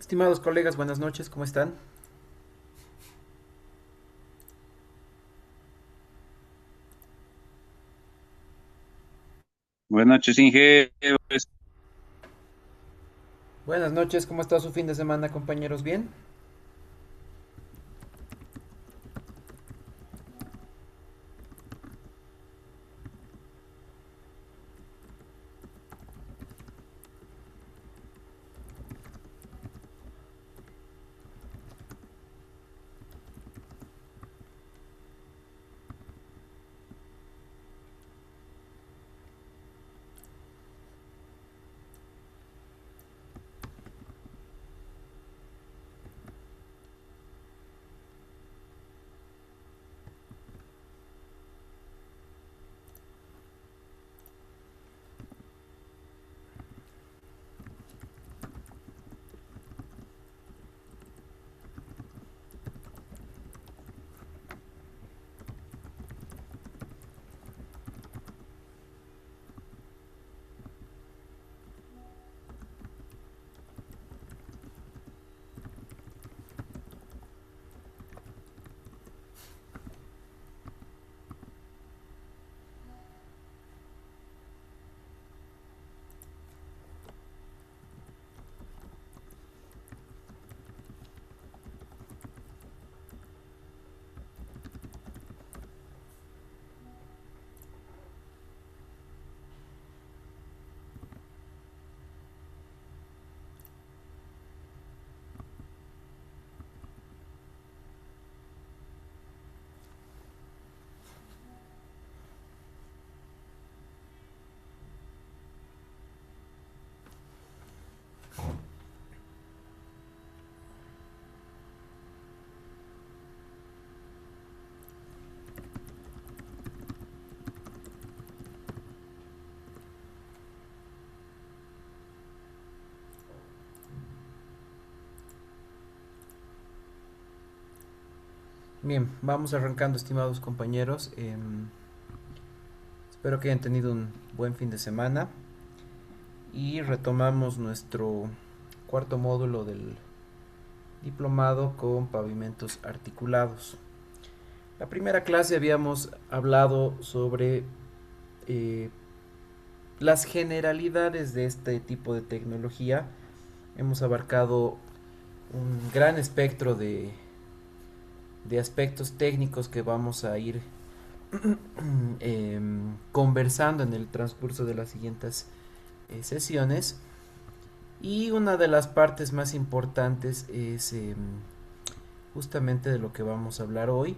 Estimados colegas, buenas noches, ¿cómo están? Buenas noches, Inge. Buenas noches, ¿cómo está su fin de semana, compañeros? ¿Bien? Bien, vamos arrancando, estimados compañeros. Espero que hayan tenido un buen fin de semana y retomamos nuestro cuarto módulo del diplomado con pavimentos articulados. La primera clase habíamos hablado sobre eh, las generalidades de este tipo de tecnología. Hemos abarcado un gran espectro de aspectos técnicos que vamos a ir conversando en el transcurso de las siguientes sesiones. Y una de las partes más importantes es justamente de lo que vamos a hablar hoy.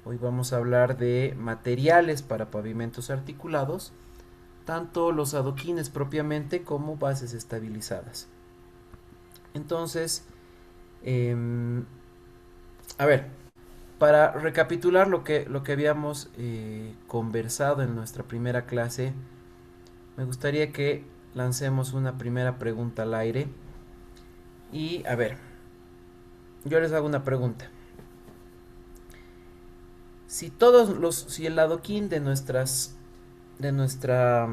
Hoy vamos a hablar de materiales para pavimentos articulados, tanto los adoquines propiamente como bases estabilizadas. Entonces, a ver, para recapitular lo que habíamos conversado en nuestra primera clase, me gustaría que lancemos una primera pregunta al aire. Y a ver, yo les hago una pregunta. Si el adoquín de de nuestra,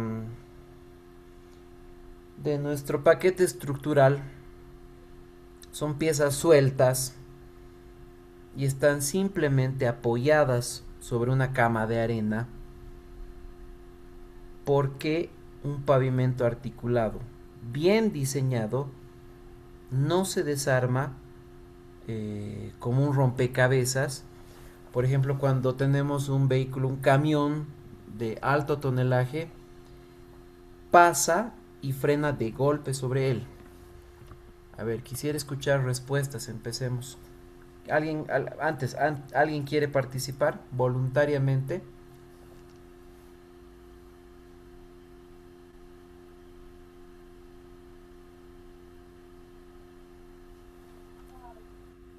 de nuestro paquete estructural son piezas sueltas y están simplemente apoyadas sobre una cama de arena, ¿por qué un pavimento articulado bien diseñado no se desarma como un rompecabezas? Por ejemplo, cuando tenemos un vehículo, un camión de alto tonelaje, pasa y frena de golpe sobre él. A ver, quisiera escuchar respuestas. Empecemos. ¿Alguien quiere participar voluntariamente?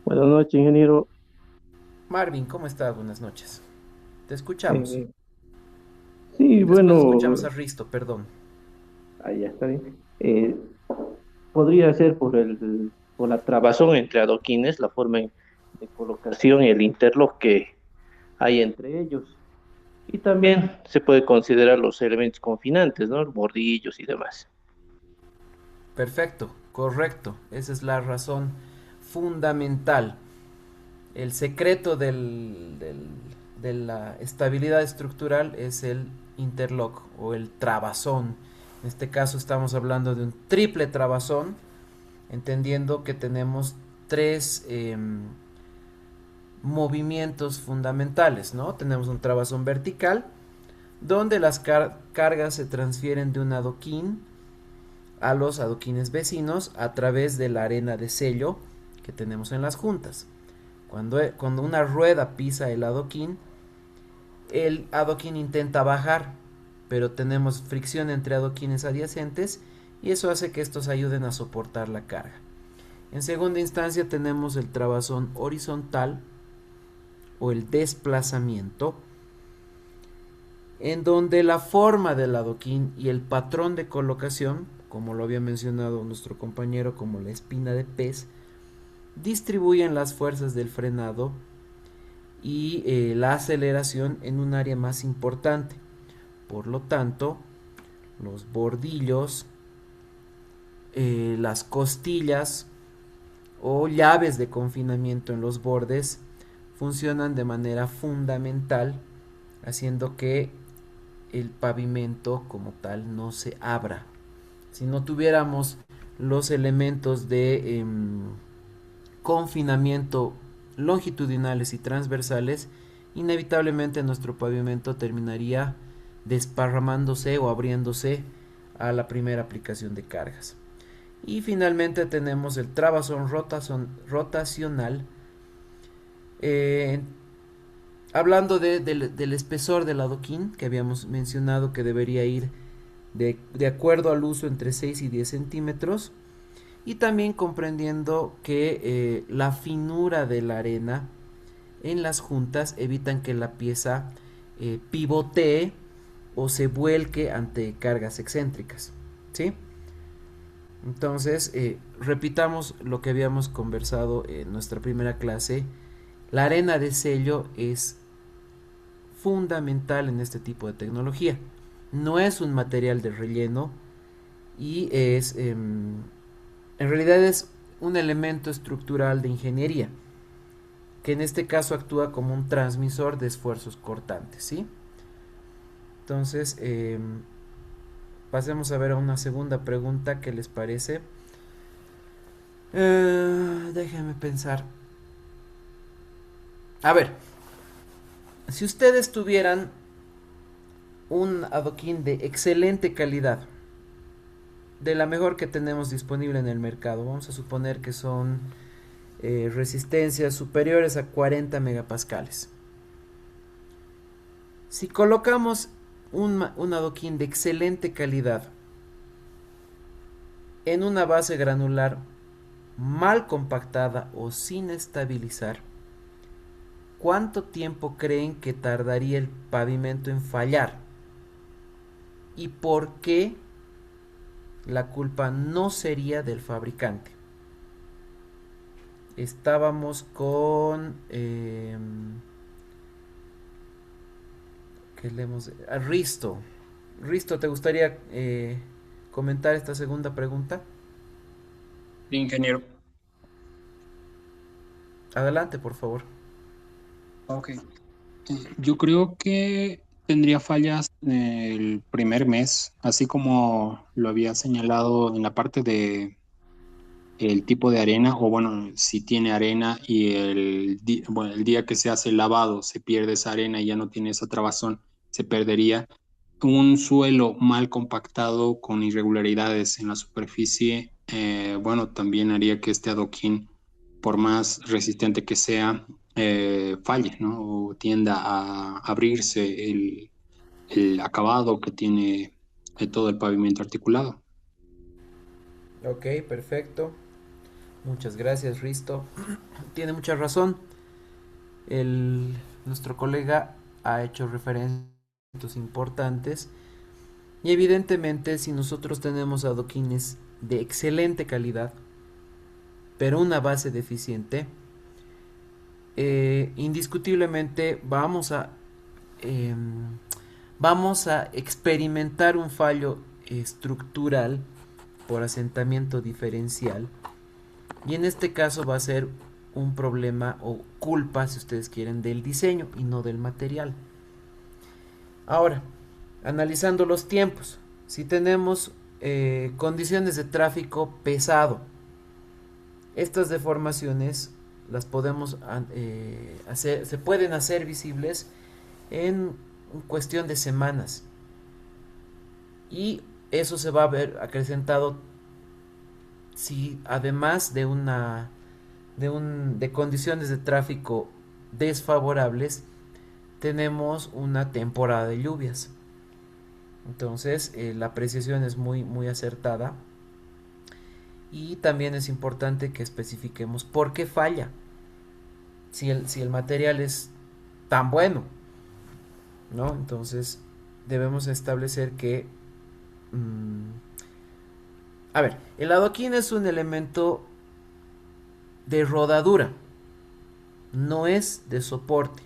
Buenas noches, ingeniero. Marvin, ¿cómo estás? Buenas noches. Te escuchamos. Eh, sí, Después bueno, escuchamos a Risto, perdón. ahí ya está bien. Podría ser por la trabazón entre adoquines, la forma de colocación y el interlock que hay entre ellos. Y también se puede considerar los elementos confinantes, ¿no? Bordillos y demás. Perfecto, correcto. Esa es la razón fundamental. El secreto de la estabilidad estructural es el interlock o el trabazón. En este caso estamos hablando de un triple trabazón, entendiendo que tenemos tres movimientos fundamentales, ¿no? Tenemos un trabazón vertical, donde las cargas se transfieren de un adoquín a los adoquines vecinos a través de la arena de sello que tenemos en las juntas. Cuando una rueda pisa el adoquín intenta bajar, pero tenemos fricción entre adoquines adyacentes y eso hace que estos ayuden a soportar la carga. En segunda instancia tenemos el trabazón horizontal o el desplazamiento, en donde la forma del adoquín y el patrón de colocación, como lo había mencionado nuestro compañero como la espina de pez, distribuyen las fuerzas del frenado y la aceleración en un área más importante. Por lo tanto, los bordillos, las costillas o llaves de confinamiento en los bordes funcionan de manera fundamental, haciendo que el pavimento como tal no se abra. Si no tuviéramos los elementos de confinamiento longitudinales y transversales, inevitablemente nuestro pavimento terminaría desparramándose o abriéndose a la primera aplicación de cargas. Y finalmente tenemos el trabazón rotacional. Eh, Hablando del espesor del adoquín, que habíamos mencionado que debería ir de acuerdo al uso entre 6 y 10 centímetros, y también comprendiendo que la finura de la arena en las juntas evitan que la pieza pivotee o se vuelque ante cargas excéntricas, ¿sí? Entonces, repitamos lo que habíamos conversado en nuestra primera clase La arena de sello es fundamental en este tipo de tecnología. No es un material de relleno y en realidad es un elemento estructural de ingeniería que en este caso actúa como un transmisor de esfuerzos cortantes, ¿sí? Entonces, pasemos a ver a una segunda pregunta. ¿Qué les parece? Déjenme pensar. A ver, si ustedes tuvieran un adoquín de excelente calidad, de la mejor que tenemos disponible en el mercado, vamos a suponer que son resistencias superiores a 40 megapascales. Si colocamos un adoquín de excelente calidad en una base granular mal compactada o sin estabilizar, ¿cuánto tiempo creen que tardaría el pavimento en fallar? ¿Y por qué la culpa no sería del fabricante? Estábamos con... ¿qué leemos? Risto. Risto, ¿te gustaría comentar esta segunda pregunta? Ingeniero. Adelante, por favor. Ok. Yo creo que tendría fallas el primer mes, así como lo había señalado en la parte de el tipo de arena, o bueno, si tiene arena y bueno, el día que se hace el lavado se pierde esa arena y ya no tiene esa trabazón, se perdería. Un suelo mal compactado con irregularidades en la superficie, bueno, también haría que este adoquín, por más resistente que sea, falle, ¿no? O tienda a abrirse el acabado que tiene todo el pavimento articulado. Ok, perfecto. Muchas gracias, Risto. Tiene mucha razón. Nuestro colega ha hecho referencias a puntos importantes. Y evidentemente, si nosotros tenemos adoquines de excelente calidad, pero una base deficiente, indiscutiblemente vamos a experimentar un fallo estructural por asentamiento diferencial, y en este caso va a ser un problema o culpa, si ustedes quieren, del diseño y no del material. Ahora, analizando los tiempos, si tenemos condiciones de tráfico pesado, estas deformaciones las podemos se pueden hacer visibles en cuestión de semanas, y eso se va a ver acrecentado si además de condiciones de tráfico desfavorables tenemos una temporada de lluvias. Entonces la apreciación es muy acertada, y también es importante que especifiquemos por qué falla. Si el material es tan bueno, ¿no? Entonces debemos establecer que a ver, el adoquín es un elemento de rodadura, no es de soporte.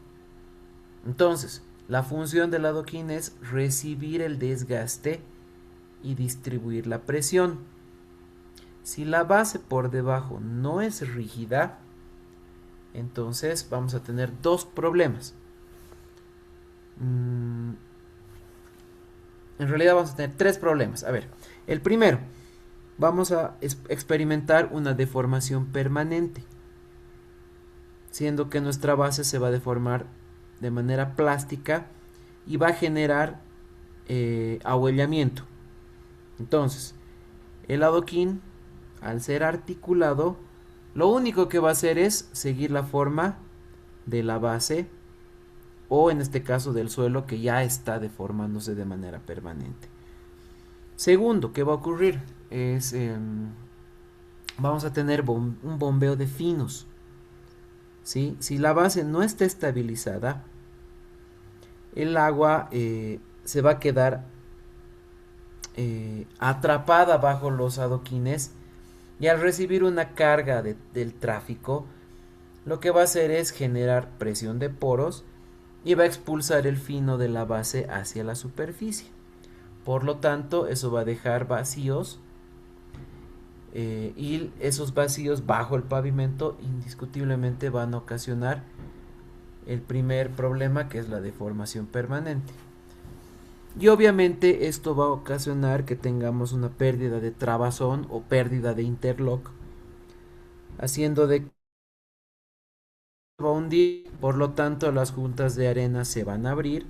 Entonces, la función del adoquín es recibir el desgaste y distribuir la presión. Si la base por debajo no es rígida, entonces vamos a tener dos problemas. En realidad vamos a tener tres problemas. A ver, el primero, vamos a experimentar una deformación permanente, siendo que nuestra base se va a deformar de manera plástica y va a generar ahuellamiento. Entonces, el adoquín, al ser articulado, lo único que va a hacer es seguir la forma de la base, o en este caso del suelo, que ya está deformándose de manera permanente. Segundo, ¿qué va a ocurrir? Vamos a tener un bombeo de finos, ¿sí? Si la base no está estabilizada, el agua se va a quedar atrapada bajo los adoquines, y al recibir una carga del tráfico, lo que va a hacer es generar presión de poros y va a expulsar el fino de la base hacia la superficie. Por lo tanto, eso va a dejar vacíos y esos vacíos bajo el pavimento indiscutiblemente van a ocasionar el primer problema, que es la deformación permanente. Y obviamente esto va a ocasionar que tengamos una pérdida de trabazón o pérdida de interlock, haciendo de que va a hundir. Por lo tanto, las juntas de arena se van a abrir,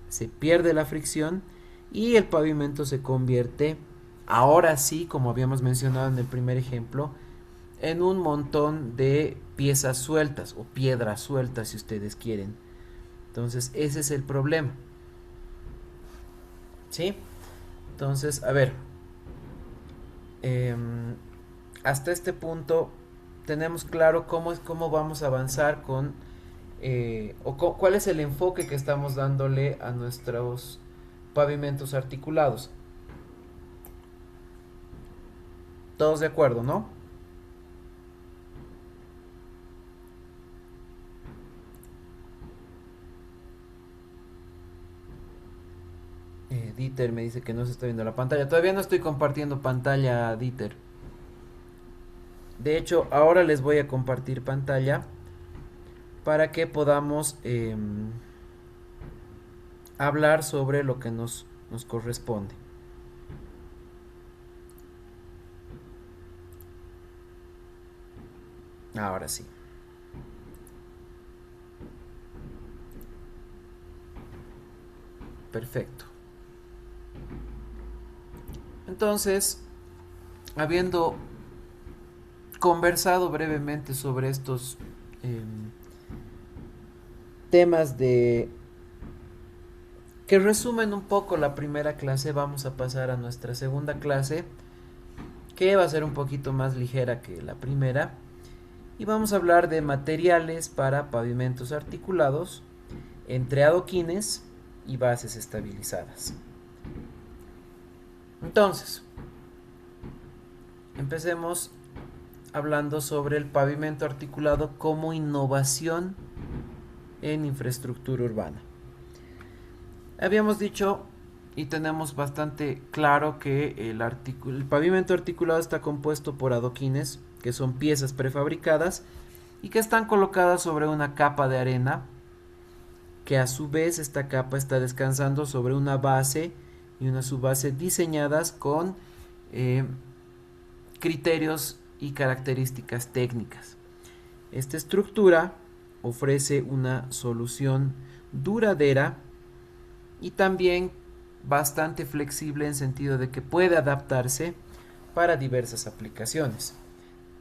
se pierde la fricción y el pavimento se convierte, ahora sí, como habíamos mencionado en el primer ejemplo, en un montón de piezas sueltas o piedras sueltas, si ustedes quieren. Entonces ese es el problema, ¿sí? Entonces, a ver, hasta este punto tenemos claro cómo vamos a avanzar con cuál es el enfoque que estamos dándole a nuestros pavimentos articulados. Todos de acuerdo, ¿no? Dieter me dice que no se está viendo la pantalla. Todavía no estoy compartiendo pantalla, Dieter. De hecho, ahora les voy a compartir pantalla para que podamos hablar sobre lo que nos corresponde. Ahora sí. Perfecto. Entonces, habiendo conversado brevemente sobre estos temas que resumen un poco la primera clase, vamos a pasar a nuestra segunda clase, que va a ser un poquito más ligera que la primera, y vamos a hablar de materiales para pavimentos articulados entre adoquines y bases estabilizadas. Entonces, empecemos hablando sobre el pavimento articulado como innovación en infraestructura urbana. Habíamos dicho y tenemos bastante claro que el pavimento articulado está compuesto por adoquines, que son piezas prefabricadas y que están colocadas sobre una capa de arena, que a su vez esta capa está descansando sobre una base y una subbase diseñadas con criterios y características técnicas. Esta estructura ofrece una solución duradera y también bastante flexible, en sentido de que puede adaptarse para diversas aplicaciones.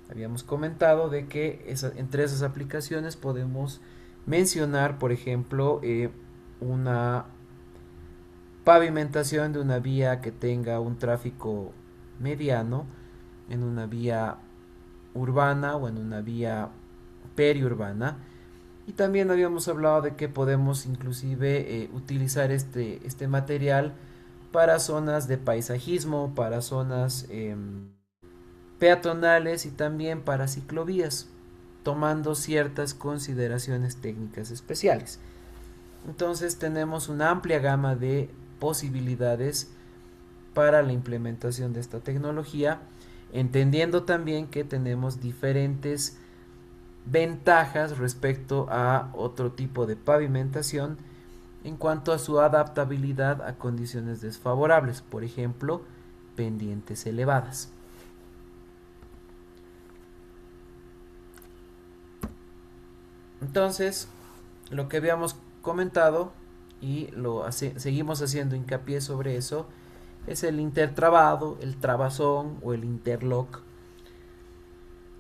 Habíamos comentado de que entre esas aplicaciones podemos mencionar, por ejemplo, una pavimentación de una vía que tenga un tráfico mediano en una vía urbana o en una vía periurbana. Y también habíamos hablado de que podemos inclusive utilizar este material para zonas de paisajismo, para zonas peatonales y también para ciclovías, tomando ciertas consideraciones técnicas especiales. Entonces tenemos una amplia gama de posibilidades para la implementación de esta tecnología, entendiendo también que tenemos diferentes ventajas respecto a otro tipo de pavimentación en cuanto a su adaptabilidad a condiciones desfavorables, por ejemplo, pendientes elevadas. Entonces, lo que habíamos comentado y seguimos haciendo hincapié sobre eso es el intertrabado, el trabazón o el interlock.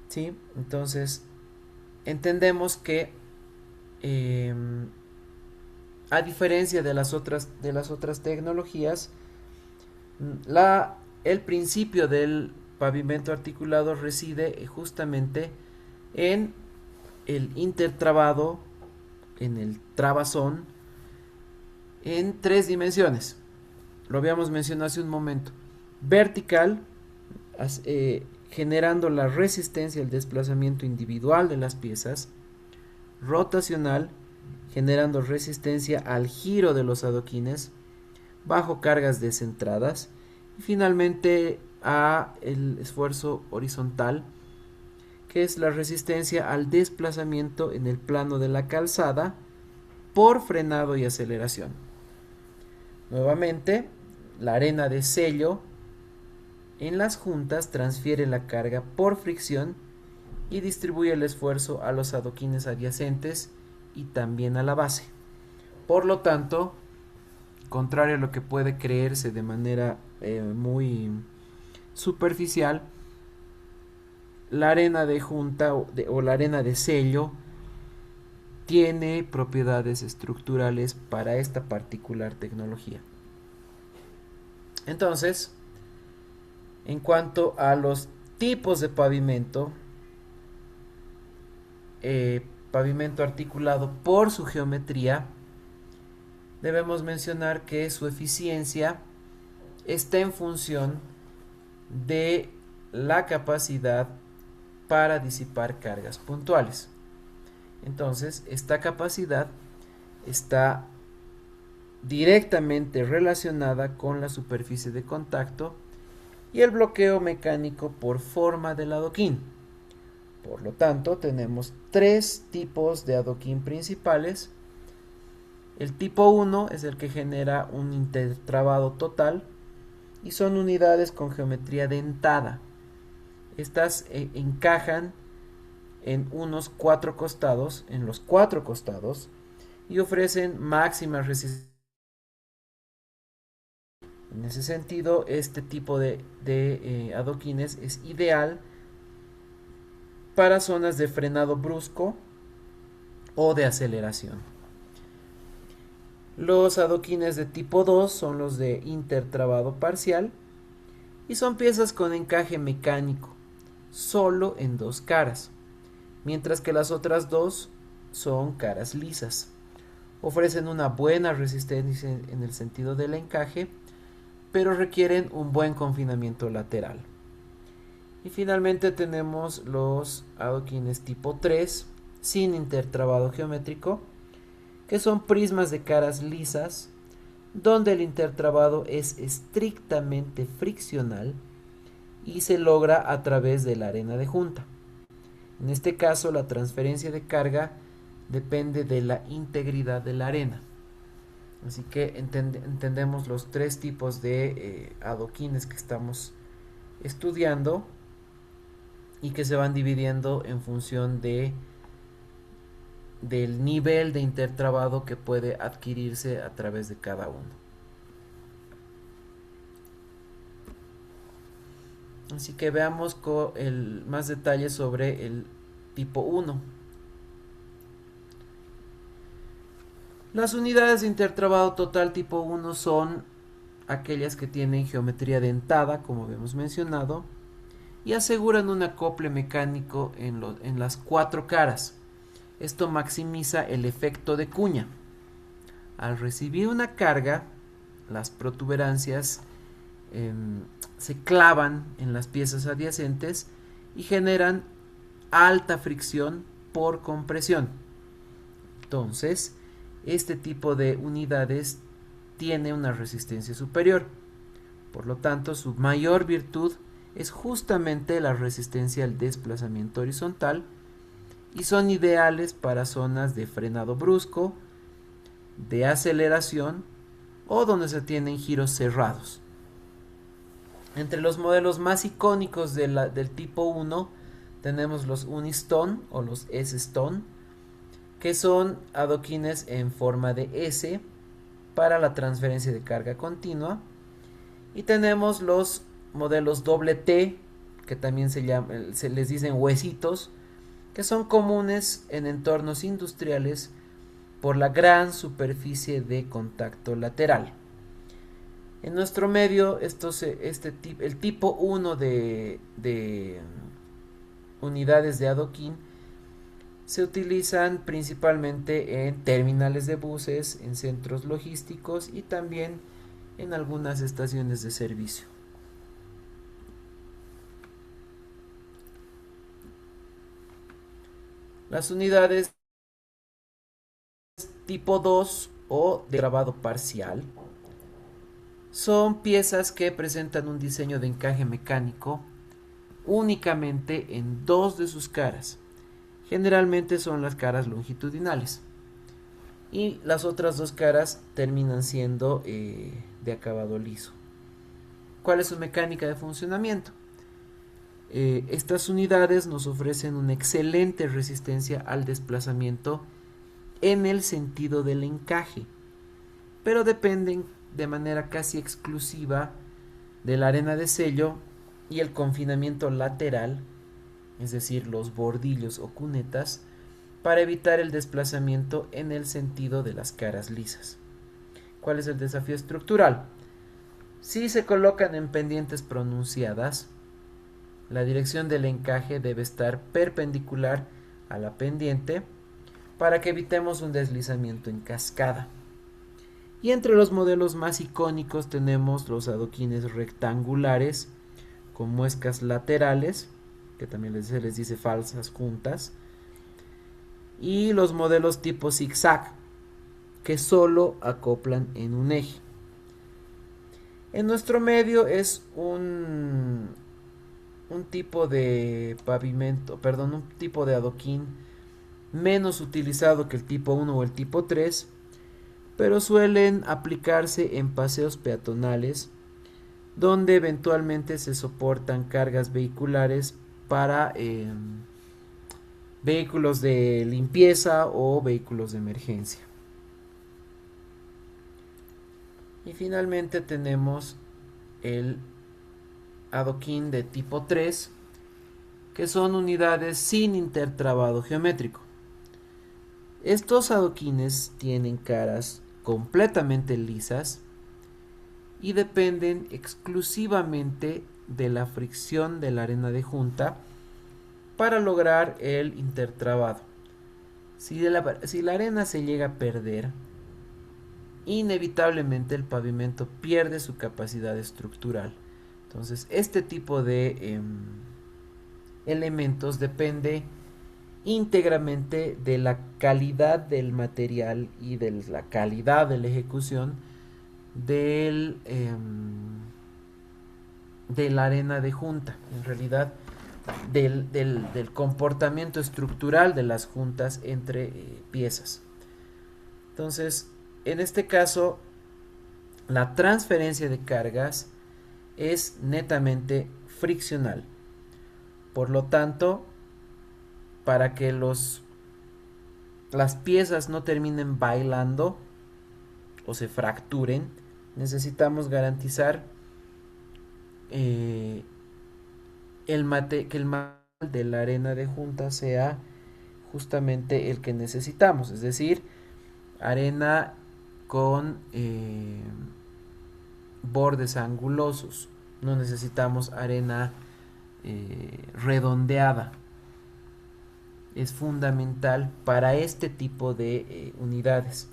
¿Sí? Entonces, entendemos que a diferencia de las otras tecnologías, el principio del pavimento articulado reside justamente en el intertrabado, en el trabazón, en 3 dimensiones. Lo habíamos mencionado hace un momento. Vertical, generando la resistencia al desplazamiento individual de las piezas, rotacional, generando resistencia al giro de los adoquines bajo cargas descentradas, y finalmente a el esfuerzo horizontal, que es la resistencia al desplazamiento en el plano de la calzada por frenado y aceleración. Nuevamente, la arena de sello en las juntas transfiere la carga por fricción y distribuye el esfuerzo a los adoquines adyacentes y también a la base. Por lo tanto, contrario a lo que puede creerse de manera muy superficial, la arena de junta o la arena de sello tiene propiedades estructurales para esta particular tecnología. Entonces, en cuanto a los tipos de pavimento, pavimento articulado por su geometría, debemos mencionar que su eficiencia está en función de la capacidad para disipar cargas puntuales. Entonces, esta capacidad está directamente relacionada con la superficie de contacto y el bloqueo mecánico por forma del adoquín. Por lo tanto, tenemos tres tipos de adoquín principales. El tipo 1 es el que genera un intertrabado total y son unidades con geometría dentada. Estas encajan en los cuatro costados y ofrecen máxima resistencia. En ese sentido, este tipo de adoquines es ideal para zonas de frenado brusco o de aceleración. Los adoquines de tipo 2 son los de intertrabado parcial y son piezas con encaje mecánico, solo en dos caras, mientras que las otras dos son caras lisas. Ofrecen una buena resistencia en el sentido del encaje, pero requieren un buen confinamiento lateral. Y finalmente tenemos los adoquines tipo 3 sin intertrabado geométrico, que son prismas de caras lisas, donde el intertrabado es estrictamente friccional y se logra a través de la arena de junta. En este caso, la transferencia de carga depende de la integridad de la arena. Así que entendemos los tres tipos de adoquines que estamos estudiando y que se van dividiendo en función del nivel de intertrabado que puede adquirirse a través de cada uno. Así que veamos más detalles sobre el tipo 1. Las unidades de intertrabado total tipo 1 son aquellas que tienen geometría dentada, como habíamos mencionado, y aseguran un acople mecánico en las cuatro caras. Esto maximiza el efecto de cuña. Al recibir una carga, las protuberancias se clavan en las piezas adyacentes y generan alta fricción por compresión. Entonces, este tipo de unidades tiene una resistencia superior. Por lo tanto, su mayor virtud es justamente la resistencia al desplazamiento horizontal y son ideales para zonas de frenado brusco, de aceleración o donde se tienen giros cerrados. Entre los modelos más icónicos del tipo 1 tenemos los Unistone o los S-Stone, que son adoquines en forma de S para la transferencia de carga continua, y tenemos los modelos T, que también se les dicen huesitos, que son comunes en entornos industriales por la gran superficie de contacto lateral. En nuestro medio, el tipo 1 de unidades de adoquín se utilizan principalmente en terminales de buses, en centros logísticos y también en algunas estaciones de servicio. Las unidades tipo 2 o de grabado parcial son piezas que presentan un diseño de encaje mecánico únicamente en dos de sus caras. Generalmente son las caras longitudinales. Y las otras dos caras terminan siendo de acabado liso. ¿Cuál es su mecánica de funcionamiento? Estas unidades nos ofrecen una excelente resistencia al desplazamiento en el sentido del encaje, pero dependen de manera casi exclusiva de la arena de sello y el confinamiento lateral, es decir, los bordillos o cunetas, para evitar el desplazamiento en el sentido de las caras lisas. ¿Cuál es el desafío estructural? Si se colocan en pendientes pronunciadas, la dirección del encaje debe estar perpendicular a la pendiente para que evitemos un deslizamiento en cascada. Y entre los modelos más icónicos tenemos los adoquines rectangulares con muescas laterales, que también se les dice falsas juntas, y los modelos tipo zigzag, que solo acoplan en un eje. En nuestro medio es un tipo de pavimento, perdón, un tipo de adoquín menos utilizado que el tipo 1 o el tipo 3, pero suelen aplicarse en paseos peatonales donde eventualmente se soportan cargas vehiculares para vehículos de limpieza o vehículos de emergencia. Y finalmente tenemos el adoquín de tipo 3, que son unidades sin intertrabado geométrico. Estos adoquines tienen caras completamente lisas y dependen exclusivamente de la fricción de la arena de junta para lograr el intertrabado. Si la arena se llega a perder, inevitablemente el pavimento pierde su capacidad estructural. Entonces, este tipo de elementos depende íntegramente de la calidad del material y de la calidad de la ejecución de la arena de junta. En realidad, del comportamiento estructural de las juntas entre piezas. Entonces, en este caso, la transferencia de cargas es netamente friccional. Por lo tanto, para que las piezas no terminen bailando o se fracturen, necesitamos garantizar que el material de la arena de junta sea justamente el que necesitamos, es decir, arena con bordes angulosos. No necesitamos arena redondeada. Es fundamental para este tipo de unidades.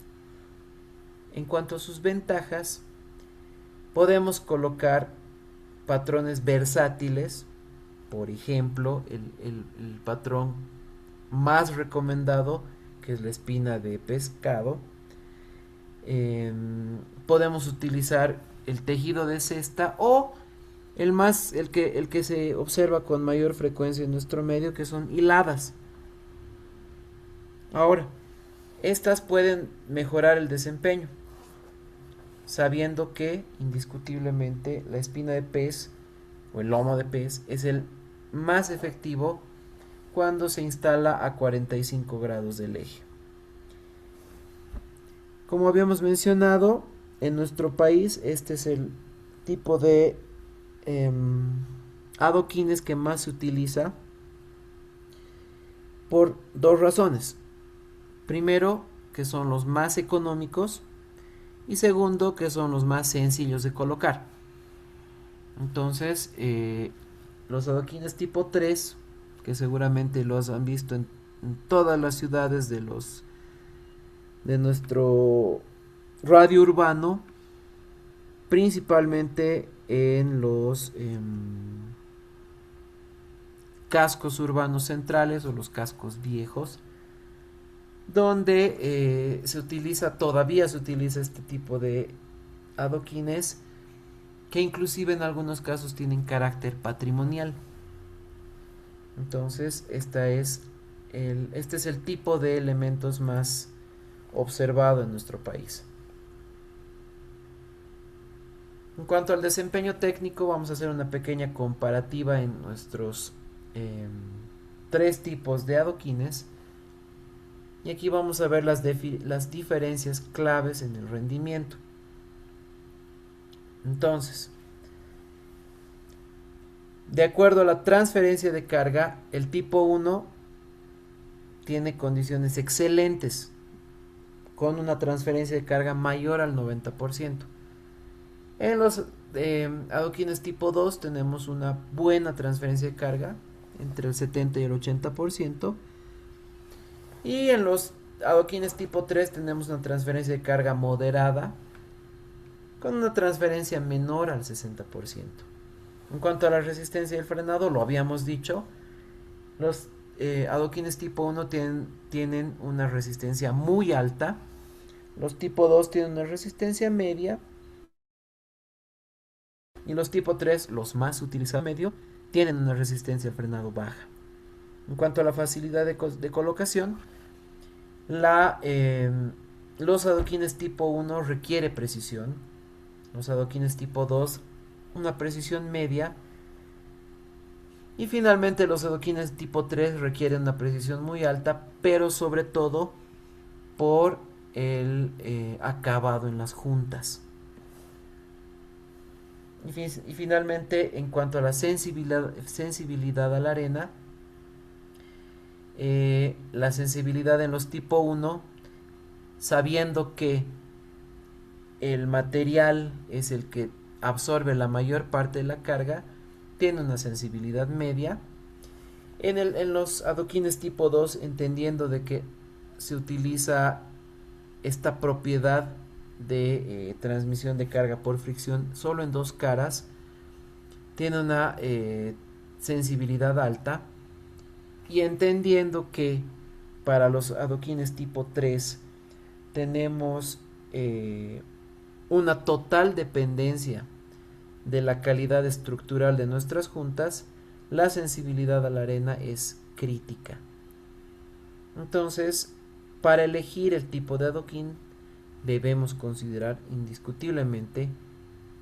En cuanto a sus ventajas, podemos colocar patrones versátiles. Por ejemplo, el patrón más recomendado, que es la espina de pescado. Podemos utilizar el tejido de cesta o el que se observa con mayor frecuencia en nuestro medio, que son hiladas. Ahora, estas pueden mejorar el desempeño, sabiendo que indiscutiblemente la espina de pez o el lomo de pez es el más efectivo cuando se instala a 45 grados del eje. Como habíamos mencionado, en nuestro país este es el tipo de adoquines que más se utiliza por dos razones. Primero, que son los más económicos, y segundo, que son los más sencillos de colocar. Entonces, los adoquines tipo 3, que seguramente los han visto en todas las ciudades de nuestro radio urbano, principalmente en los cascos urbanos centrales o los cascos viejos, donde todavía se utiliza este tipo de adoquines que inclusive en algunos casos tienen carácter patrimonial. Entonces, este es el tipo de elementos más observado en nuestro país. En cuanto al desempeño técnico, vamos a hacer una pequeña comparativa en nuestros tres tipos de adoquines. Y aquí vamos a ver las diferencias claves en el rendimiento. Entonces, de acuerdo a la transferencia de carga, el tipo 1 tiene condiciones excelentes, con una transferencia de carga mayor al 90%. En los adoquines tipo 2 tenemos una buena transferencia de carga, entre el 70 y el 80%. Y en los adoquines tipo 3 tenemos una transferencia de carga moderada, con una transferencia menor al 60%. En cuanto a la resistencia del frenado, lo habíamos dicho, los adoquines tipo 1 tienen una resistencia muy alta, los tipo 2 tienen una resistencia media, y los tipo 3, los más utilizados medio, tienen una resistencia al frenado baja. En cuanto a la facilidad de colocación, los adoquines tipo 1 requiere precisión, los adoquines tipo 2 una precisión media, y finalmente los adoquines tipo 3 requieren una precisión muy alta, pero sobre todo por el acabado en las juntas. Y finalmente, en cuanto a la sensibilidad a la arena, la sensibilidad en los tipo 1, sabiendo que el material es el que absorbe la mayor parte de la carga, tiene una sensibilidad media. En los adoquines tipo 2, entendiendo de que se utiliza esta propiedad de transmisión de carga por fricción solo en dos caras, tiene una sensibilidad alta, y entendiendo que para los adoquines tipo 3 tenemos una total dependencia de la calidad estructural de nuestras juntas, la sensibilidad a la arena es crítica. Entonces, para elegir el tipo de adoquín debemos considerar indiscutiblemente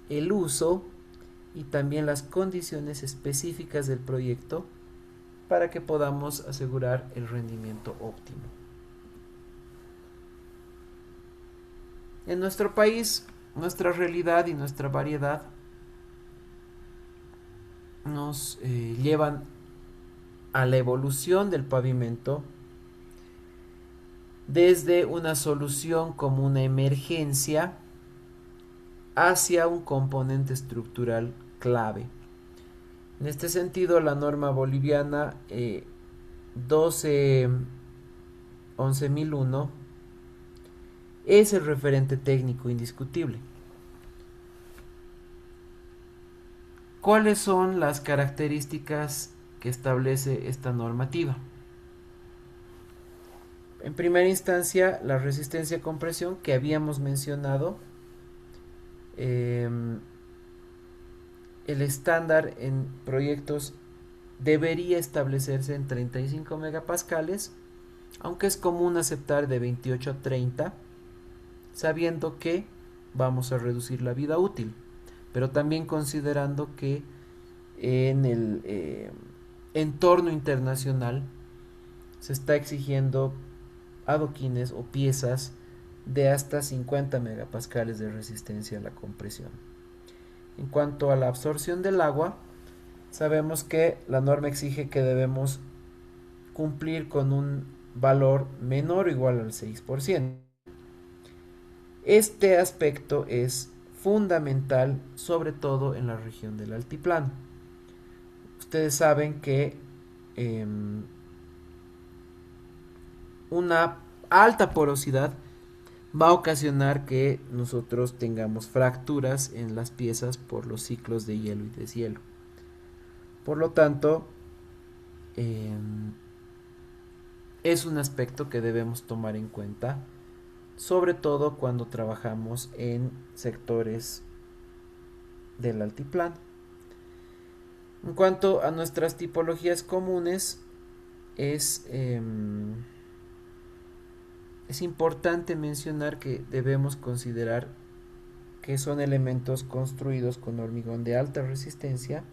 el uso y también las condiciones específicas del proyecto para que podamos asegurar el rendimiento óptimo. En nuestro país, nuestra realidad y nuestra variedad nos llevan a la evolución del pavimento desde una solución como una emergencia hacia un componente estructural clave. En este sentido, la norma boliviana 12.11.001 es el referente técnico indiscutible. ¿Cuáles son las características que establece esta normativa? En primera instancia, la resistencia a compresión que habíamos mencionado. El estándar en proyectos debería establecerse en 35 megapascales, aunque es común aceptar de 28 a 30, sabiendo que vamos a reducir la vida útil, pero también considerando que en el entorno internacional se está exigiendo adoquines o piezas de hasta 50 megapascales de resistencia a la compresión. En cuanto a la absorción del agua, sabemos que la norma exige que debemos cumplir con un valor menor o igual al 6%. Este aspecto es fundamental, sobre todo en la región del altiplano. Ustedes saben que una alta porosidad va a ocasionar que nosotros tengamos fracturas en las piezas por los ciclos de hielo y deshielo. Por lo tanto, es un aspecto que debemos tomar en cuenta, sobre todo cuando trabajamos en sectores del altiplano. En cuanto a nuestras tipologías comunes, es importante mencionar que debemos considerar que son elementos construidos con hormigón de alta resistencia,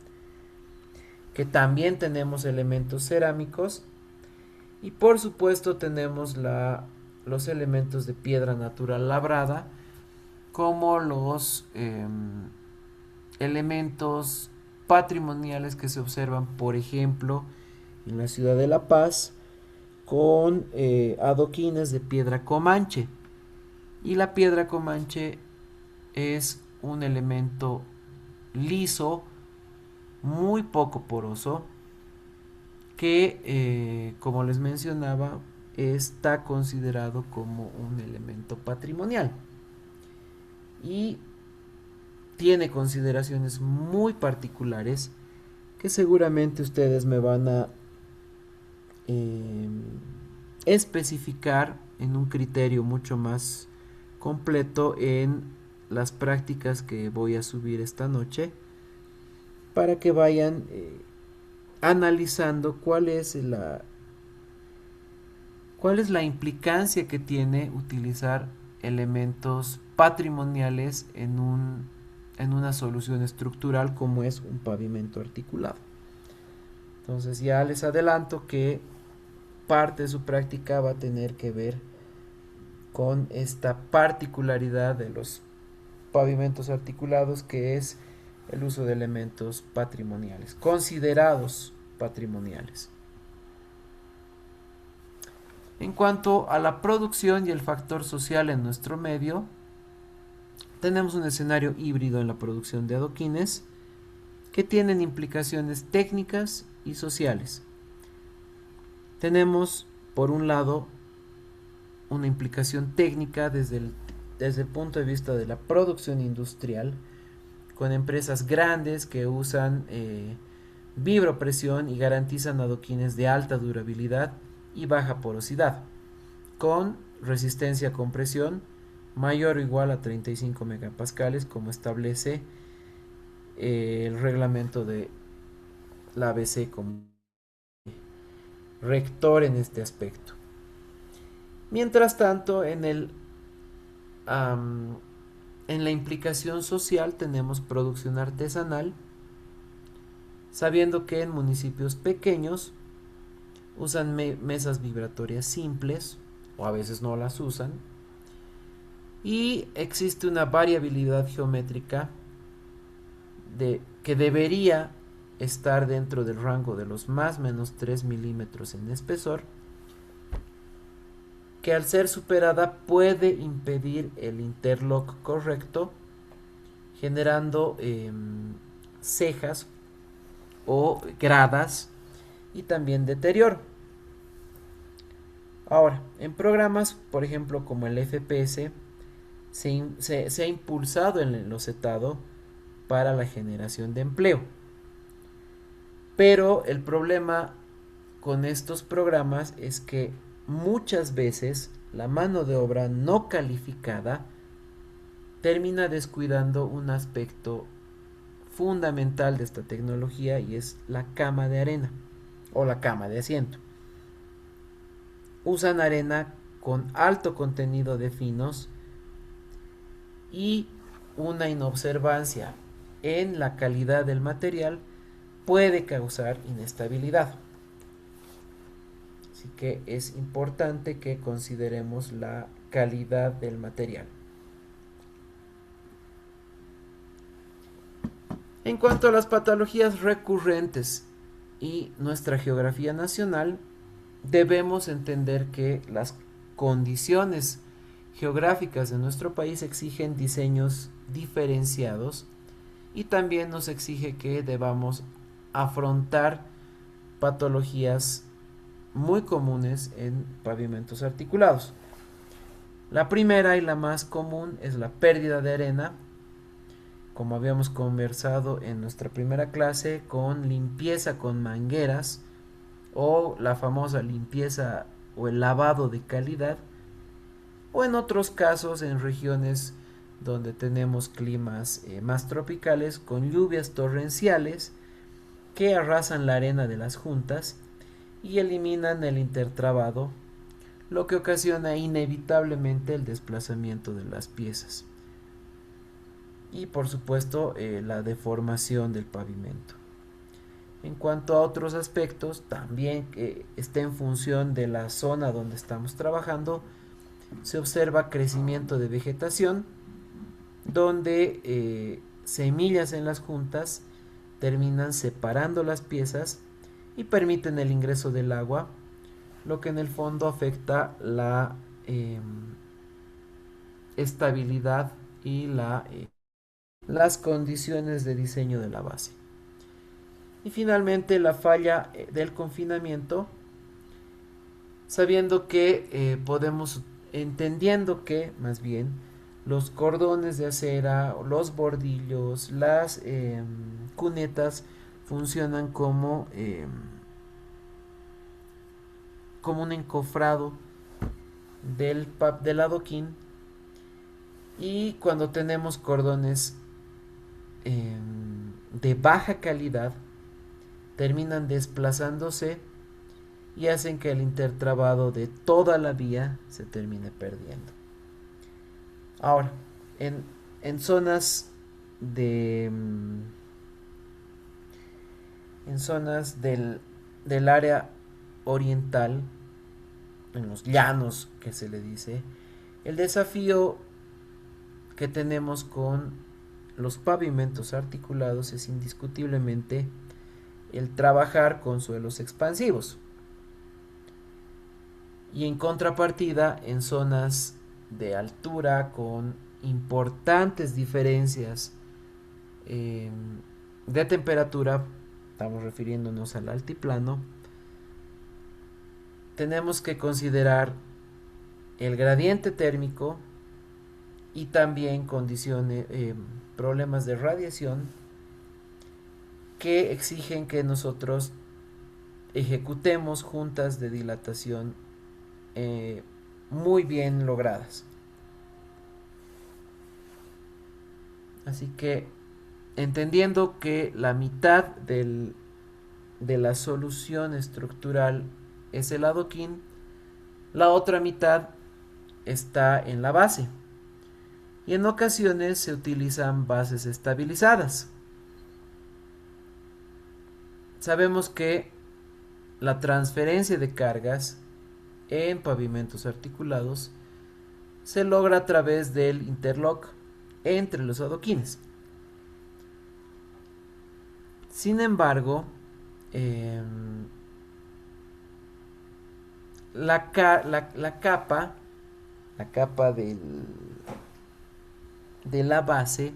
que también tenemos elementos cerámicos y por supuesto tenemos los elementos de piedra natural labrada, como los elementos patrimoniales que se observan, por ejemplo, en la ciudad de La Paz, con adoquines de piedra comanche. Y la piedra comanche es un elemento liso, muy poco poroso, que como les mencionaba está considerado como un elemento patrimonial y tiene consideraciones muy particulares que seguramente ustedes me van a especificar en un criterio mucho más completo en las prácticas que voy a subir esta noche, para que vayan analizando cuál es la implicancia que tiene utilizar elementos patrimoniales en una solución estructural como es un pavimento articulado. Entonces ya les adelanto que parte de su práctica va a tener que ver con esta particularidad de los pavimentos articulados, que es el uso de elementos patrimoniales, considerados patrimoniales. En cuanto a la producción y el factor social en nuestro medio, tenemos un escenario híbrido en la producción de adoquines que tienen implicaciones técnicas y sociales. Tenemos, por un lado, una implicación técnica desde el punto de vista de la producción industrial, con empresas grandes que usan vibropresión y garantizan adoquines de alta durabilidad y baja porosidad, con resistencia a compresión mayor o igual a 35 megapascales, como establece el reglamento de la ABC como rector en este aspecto. Mientras tanto, en la implicación social tenemos producción artesanal, sabiendo que en municipios pequeños usan mesas vibratorias simples o a veces no las usan, y existe una variabilidad geométrica que debería estar dentro del rango de los más menos 3 milímetros en espesor, que al ser superada puede impedir el interlock correcto, generando cejas o gradas y también deterioro. Ahora, en programas, por ejemplo, como el FPS, se ha impulsado el enlocetado para la generación de empleo. Pero el problema con estos programas es que muchas veces la mano de obra no calificada termina descuidando un aspecto fundamental de esta tecnología, y es la cama de arena o la cama de asiento. Usan arena con alto contenido de finos, y una inobservancia en la calidad del material puede causar inestabilidad. Así que es importante que consideremos la calidad del material. En cuanto a las patologías recurrentes y nuestra geografía nacional, debemos entender que las condiciones geográficas de nuestro país exigen diseños diferenciados, y también nos exige que debamos afrontar patologías muy comunes en pavimentos articulados. La primera y la más común es la pérdida de arena, como habíamos conversado en nuestra primera clase, con limpieza con mangueras o la famosa limpieza o el lavado de calidad, o en otros casos en regiones donde tenemos climas más tropicales con lluvias torrenciales que arrasan la arena de las juntas y eliminan el intertrabado, lo que ocasiona inevitablemente el desplazamiento de las piezas y por supuesto la deformación del pavimento. En cuanto a otros aspectos, también está en función de la zona donde estamos trabajando, se observa crecimiento de vegetación, donde semillas en las juntas terminan separando las piezas y permiten el ingreso del agua, lo que en el fondo afecta la estabilidad y las condiciones de diseño de la base. Y finalmente la falla del confinamiento, sabiendo que entendiendo que más bien los cordones de acera, los bordillos, las cunetas funcionan como un encofrado del adoquín, y cuando tenemos cordones de baja calidad terminan desplazándose y hacen que el intertrabado de toda la vía se termine perdiendo. Ahora, en zonas del área oriental, en los llanos que se le dice, el desafío que tenemos con los pavimentos articulados es indiscutiblemente el trabajar con suelos expansivos. Y en contrapartida, en zonas de altura con importantes diferencias de temperatura, estamos refiriéndonos al altiplano, tenemos que considerar el gradiente térmico y también problemas de radiación que exigen que nosotros ejecutemos juntas de dilatación muy bien logradas. Así que, entendiendo que la mitad de la solución estructural es el adoquín, la otra mitad está en la base. Y en ocasiones se utilizan bases estabilizadas. Sabemos que la transferencia de cargas en pavimentos articulados se logra a través del interlock entre los adoquines. Sin embargo, la capa de la base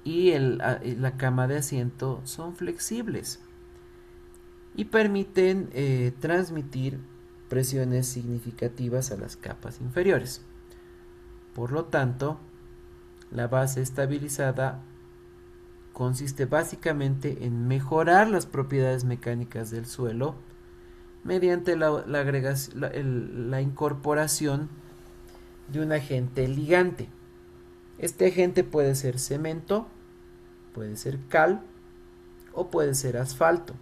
y la cama de asiento son flexibles y permiten transmitir presiones significativas a las capas inferiores. Por lo tanto, la base estabilizada consiste básicamente en mejorar las propiedades mecánicas del suelo mediante la incorporación de un agente ligante. Este agente puede ser cemento, puede ser cal o puede ser asfalto,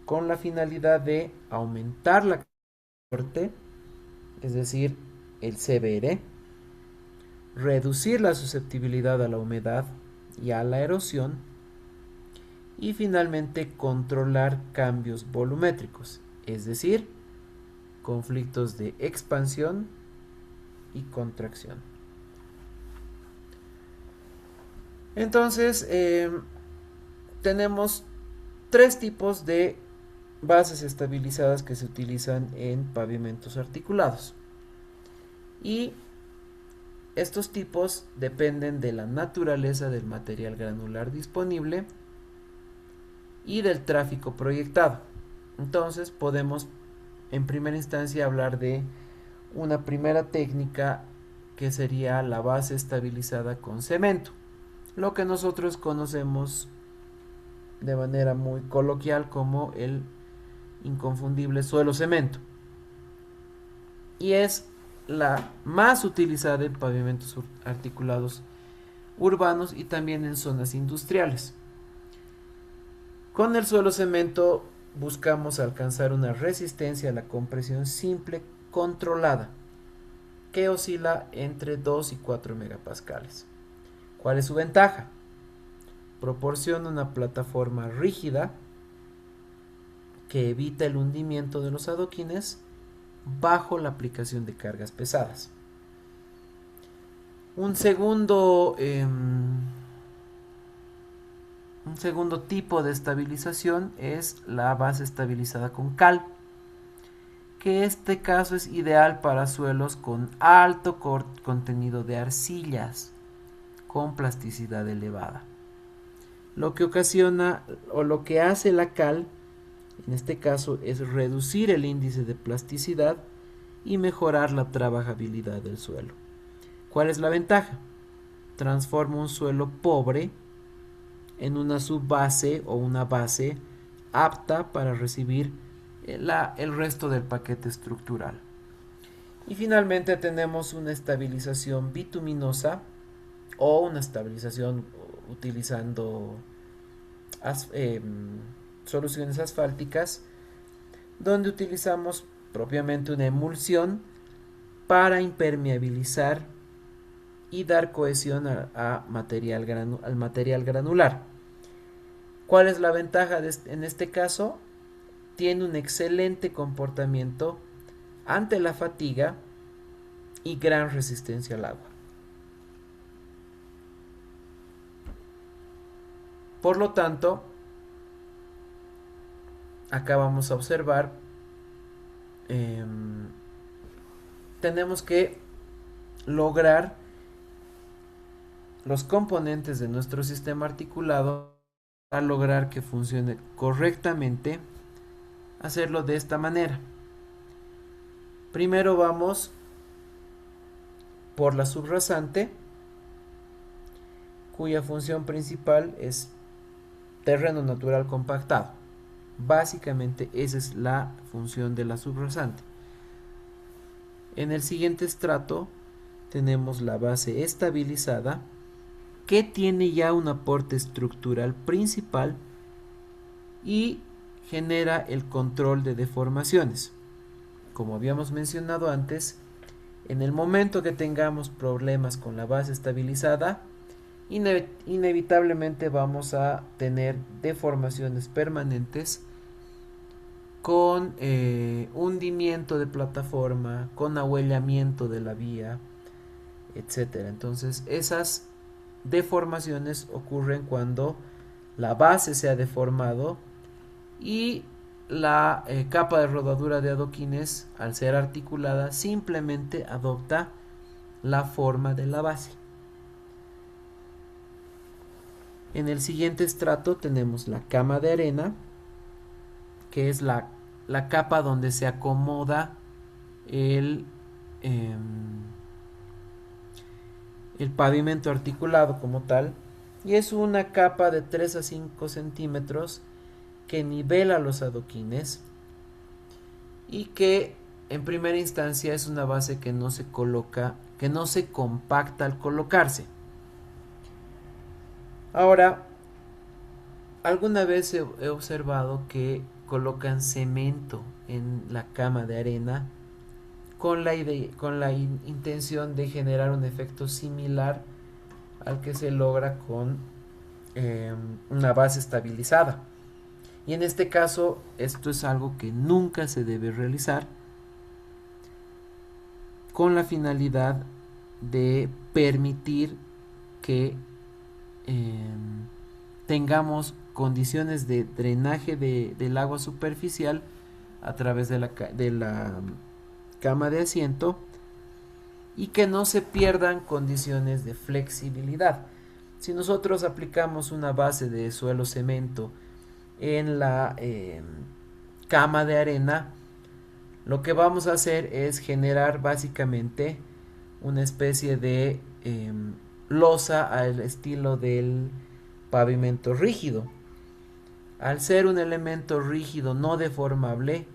con la finalidad de aumentar la corte, es decir, el CBR, reducir la susceptibilidad a la humedad y a la erosión, y finalmente controlar cambios volumétricos, es decir, conflictos de expansión y contracción. Entonces, tenemos tres tipos de bases estabilizadas que se utilizan en pavimentos articulados. Y estos tipos dependen de la naturaleza del material granular disponible y del tráfico proyectado. Entonces podemos en primera instancia hablar de una primera técnica que sería la base estabilizada con cemento, lo que nosotros conocemos de manera muy coloquial como el inconfundible suelo cemento, y es la más utilizada en pavimentos articulados urbanos y también en zonas industriales. Con el suelo cemento buscamos alcanzar una resistencia a la compresión simple controlada que oscila entre 2 y 4 megapascales. ¿Cuál es su ventaja? Proporciona una plataforma rígida que evita el hundimiento de los adoquines bajo la aplicación de cargas pesadas. Un segundo tipo de estabilización es la base estabilizada con cal, que este caso es ideal para suelos con alto contenido de arcillas con plasticidad elevada. Lo que ocasiona o lo que hace la cal en este caso es reducir el índice de plasticidad y mejorar la trabajabilidad del suelo. ¿Cuál es la ventaja? Transforma un suelo pobre en una subbase o una base apta para recibir el resto del paquete estructural. Y finalmente tenemos una estabilización bituminosa o una estabilización utilizando soluciones asfálticas, donde utilizamos propiamente una emulsión para impermeabilizar y dar cohesión al material granular. ¿Cuál es la ventaja en este caso? Tiene un excelente comportamiento ante la fatiga y gran resistencia al agua. Por lo tanto, acá vamos a observar, tenemos que lograr los componentes de nuestro sistema articulado para lograr que funcione correctamente, hacerlo de esta manera. Primero vamos por la subrasante, cuya función principal es terreno natural compactado. Básicamente esa es la función de la subrasante. En el siguiente estrato tenemos la base estabilizada, que tiene ya un aporte estructural principal y genera el control de deformaciones. Como habíamos mencionado antes, en el momento que tengamos problemas con la base estabilizada, inevitablemente vamos a tener deformaciones permanentes con hundimiento de plataforma, con ahuellamiento de la vía, etc. Entonces esas deformaciones ocurren cuando la base se ha deformado y la capa de rodadura de adoquines, al ser articulada, simplemente adopta la forma de la base. En el siguiente estrato tenemos la cama de arena, que es la capa donde se acomoda el pavimento articulado como tal, y es una capa de 3 a 5 centímetros que nivela los adoquines y que en primera instancia es una base que no se coloca, que no se compacta al colocarse. Ahora, alguna vez he observado que colocan cemento en la cama de arena con la intención de generar un efecto similar al que se logra con una base estabilizada. Y en este caso, esto es algo que nunca se debe realizar, con la finalidad de permitir que tengamos condiciones de drenaje del agua superficial a través de la cama de asiento y que no se pierdan condiciones de flexibilidad. Si nosotros aplicamos una base de suelo cemento en la cama de arena, lo que vamos a hacer es generar básicamente una especie de losa al estilo del pavimento rígido, Al ser un elemento rígido no deformable,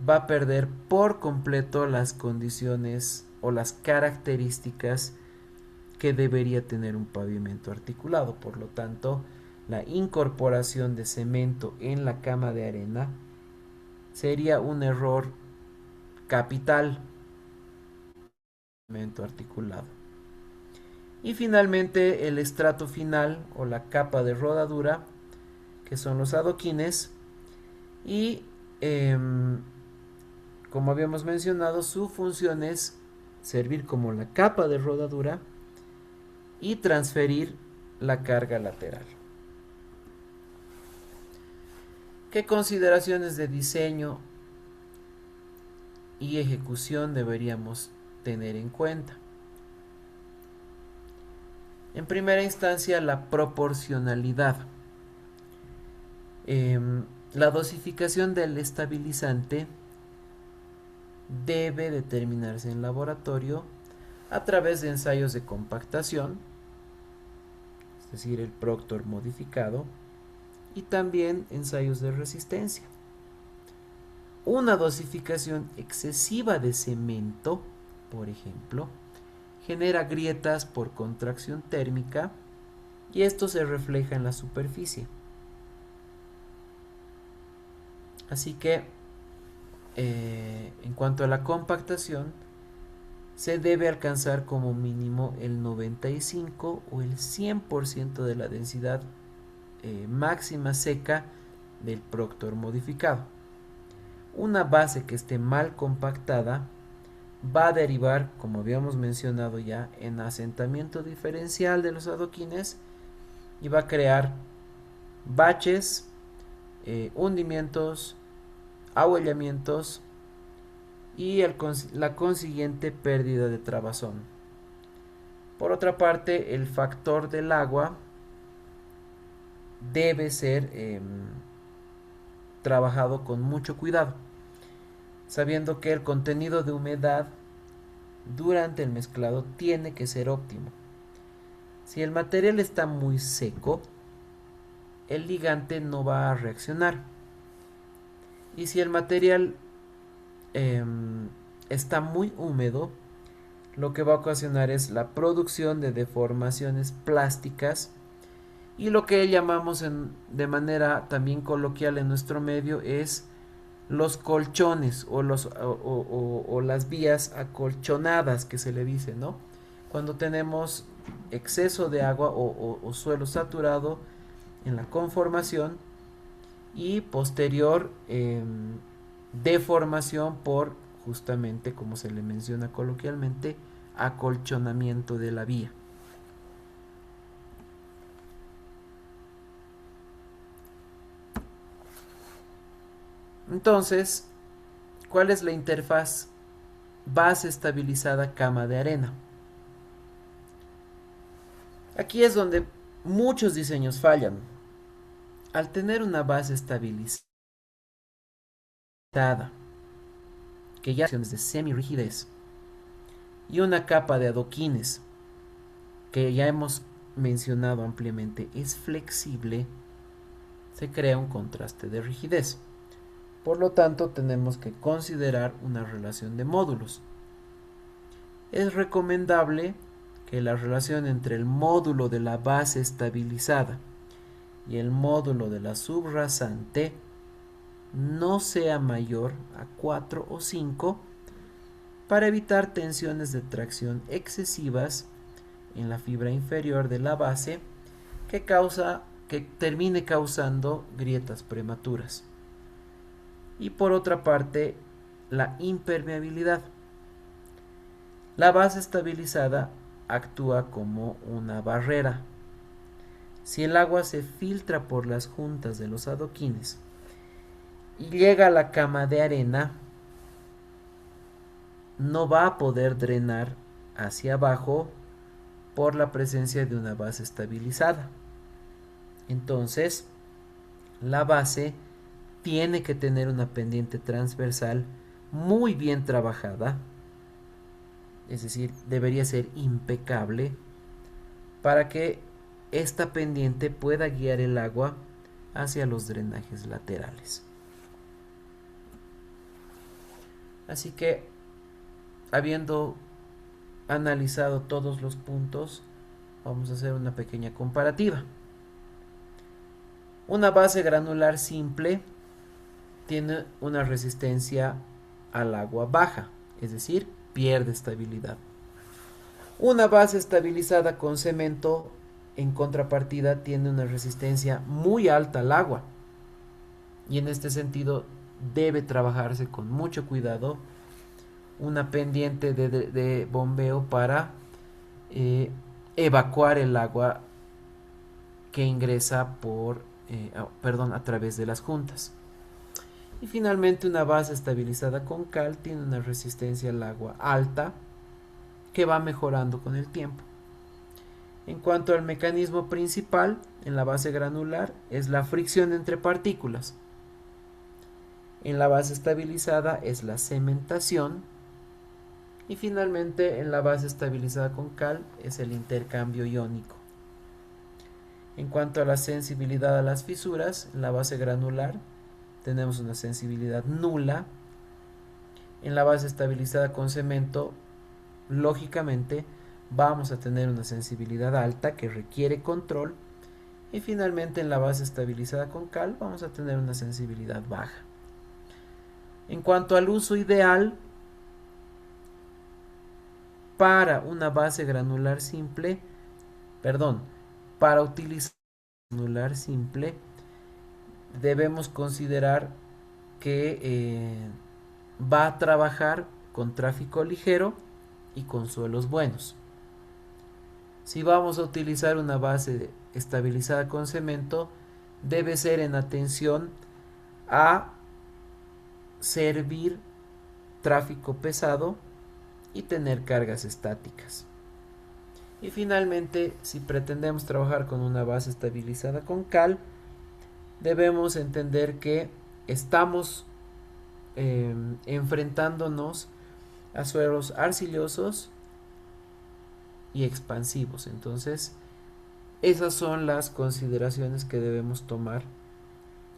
va a perder por completo las condiciones o las características que debería tener un pavimento articulado. Por lo tanto, la incorporación de cemento en la cama de arena sería un error capital. Pavimento articulado. Y finalmente el estrato final o la capa de rodadura, que son los adoquines, y como habíamos mencionado, su función es servir como la capa de rodadura y transferir la carga lateral. ¿Qué consideraciones de diseño y ejecución deberíamos tener en cuenta? En primera instancia, la proporcionalidad. La dosificación del estabilizante debe determinarse en laboratorio a través de ensayos de compactación, es decir, el Proctor modificado, y también ensayos de resistencia. Una dosificación excesiva de cemento, por ejemplo, genera grietas por contracción térmica y esto se refleja en la superficie. Así que, en cuanto a la compactación, se debe alcanzar como mínimo el 95 o el 100% de la densidad máxima seca del Proctor modificado. Una base que esté mal compactada va a derivar, como habíamos mencionado ya, en asentamiento diferencial de los adoquines y va a crear baches, hundimientos, ahuellamientos y la consiguiente pérdida de trabazón. Por otra parte, el factor del agua debe ser trabajado con mucho cuidado, sabiendo que el contenido de humedad durante el mezclado tiene que ser óptimo. Si el material está muy seco, el ligante no va a reaccionar. Y si el material está muy húmedo, lo que va a ocasionar es la producción de deformaciones plásticas y lo que llamamos de manera también coloquial en nuestro medio es los colchones o las vías acolchonadas que se le dice, ¿no? Cuando tenemos exceso de agua o suelo saturado en la conformación y posterior deformación por justamente, como se le menciona coloquialmente, acolchonamiento de la vía. Entonces, ¿cuál es la interfaz base estabilizada cama de arena? Aquí es donde muchos diseños fallan. Al tener una base estabilizada, que ya es de semi-rigidez, y una capa de adoquines, que ya hemos mencionado ampliamente, es flexible, se crea un contraste de rigidez. Por lo tanto, tenemos que considerar una relación de módulos. Es recomendable que la relación entre el módulo de la base estabilizada y el módulo de la subrasante no sea mayor a 4 o 5 para evitar tensiones de tracción excesivas en la fibra inferior de la base que termine causando grietas prematuras. Y por otra parte, la impermeabilidad. La base estabilizada actúa como una barrera. Si el agua se filtra por las juntas de los adoquines y llega a la cama de arena, no va a poder drenar hacia abajo por la presencia de una base estabilizada. Entonces, la base tiene que tener una pendiente transversal muy bien trabajada, es decir, debería ser impecable para que esta pendiente pueda guiar el agua hacia los drenajes laterales. Así que, habiendo analizado todos los puntos, vamos a hacer una pequeña comparativa. Una base granular simple tiene una resistencia al agua baja, es decir, pierde estabilidad. Una base estabilizada con cemento, en contrapartida, tiene una resistencia muy alta al agua, y en este sentido debe trabajarse con mucho cuidado una pendiente de bombeo para evacuar el agua que ingresa a través de las juntas. Y finalmente, una base estabilizada con cal tiene una resistencia al agua alta que va mejorando con el tiempo. En cuanto al mecanismo principal en la base granular, es la fricción entre partículas. En la base estabilizada es la cementación. Y finalmente, en la base estabilizada con cal es el intercambio iónico. En cuanto a la sensibilidad a las fisuras, en la base granular tenemos una sensibilidad nula. En la base estabilizada con cemento, lógicamente, vamos a tener una sensibilidad alta que requiere control. Y finalmente, en la base estabilizada con cal, vamos a tener una sensibilidad baja. En cuanto al uso ideal para una base granular simple, para utilizar granular simple, debemos considerar que va a trabajar con tráfico ligero y con suelos buenos. Si vamos a utilizar una base estabilizada con cemento, debe ser en atención a servir tráfico pesado y tener cargas estáticas. Y finalmente, si pretendemos trabajar con una base estabilizada con cal, debemos entender que estamos enfrentándonos a suelos arcillosos y expansivos. Entonces, esas son las consideraciones que debemos tomar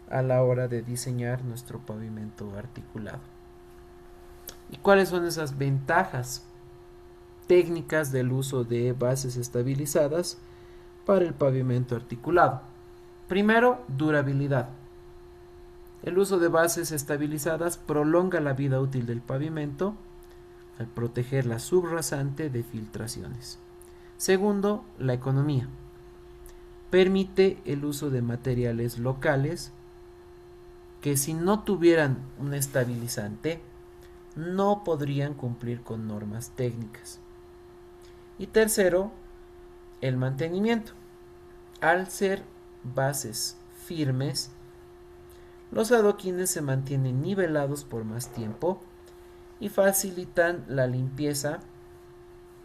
a la hora de diseñar nuestro pavimento articulado. ¿Y cuáles son esas ventajas técnicas del uso de bases estabilizadas para el pavimento articulado? Primero, durabilidad. El uso de bases estabilizadas prolonga la vida útil del pavimento al proteger la subrasante de filtraciones. Segundo, la economía. Permite el uso de materiales locales que, si no tuvieran un estabilizante, no podrían cumplir con normas técnicas. Y tercero, el mantenimiento. Al ser bases firmes, los adoquines se mantienen nivelados por más tiempo y facilitan la limpieza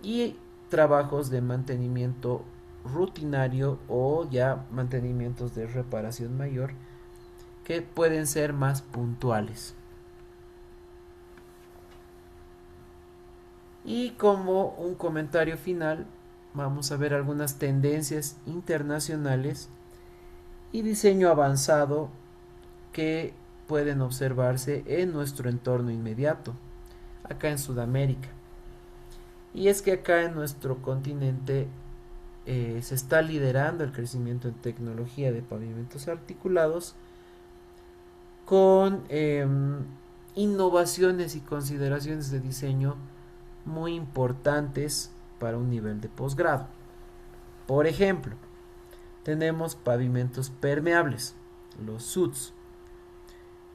y trabajos de mantenimiento rutinario o ya mantenimientos de reparación mayor que pueden ser más puntuales. Y como un comentario final, vamos a ver algunas tendencias internacionales y diseño avanzado que pueden observarse en nuestro entorno inmediato, acá en Sudamérica. Y es que acá en nuestro continente se está liderando el crecimiento en tecnología de pavimentos articulados con innovaciones y consideraciones de diseño muy importantes para un nivel de posgrado. Por ejemplo, tenemos pavimentos permeables, los SUDS.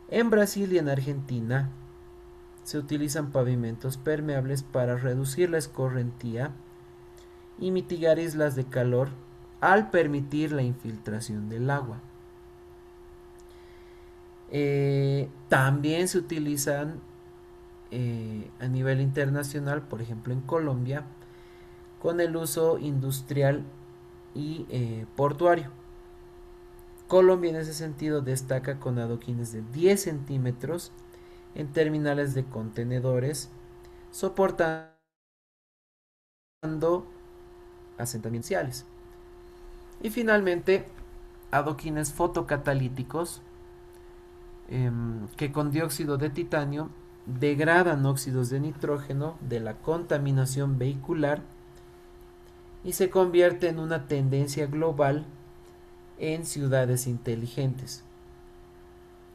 En Brasil y en Argentina se utilizan pavimentos permeables para reducir la escorrentía y mitigar islas de calor al permitir la infiltración del agua. También se utilizan a nivel internacional, por ejemplo en Colombia, con el uso industrial y portuario. Colombia en ese sentido destaca con adoquines de 10 centímetros en terminales de contenedores, soportando asentamientos. Y finalmente, adoquines fotocatalíticos que con dióxido de titanio degradan óxidos de nitrógeno de la contaminación vehicular y se convierte en una tendencia global en ciudades inteligentes.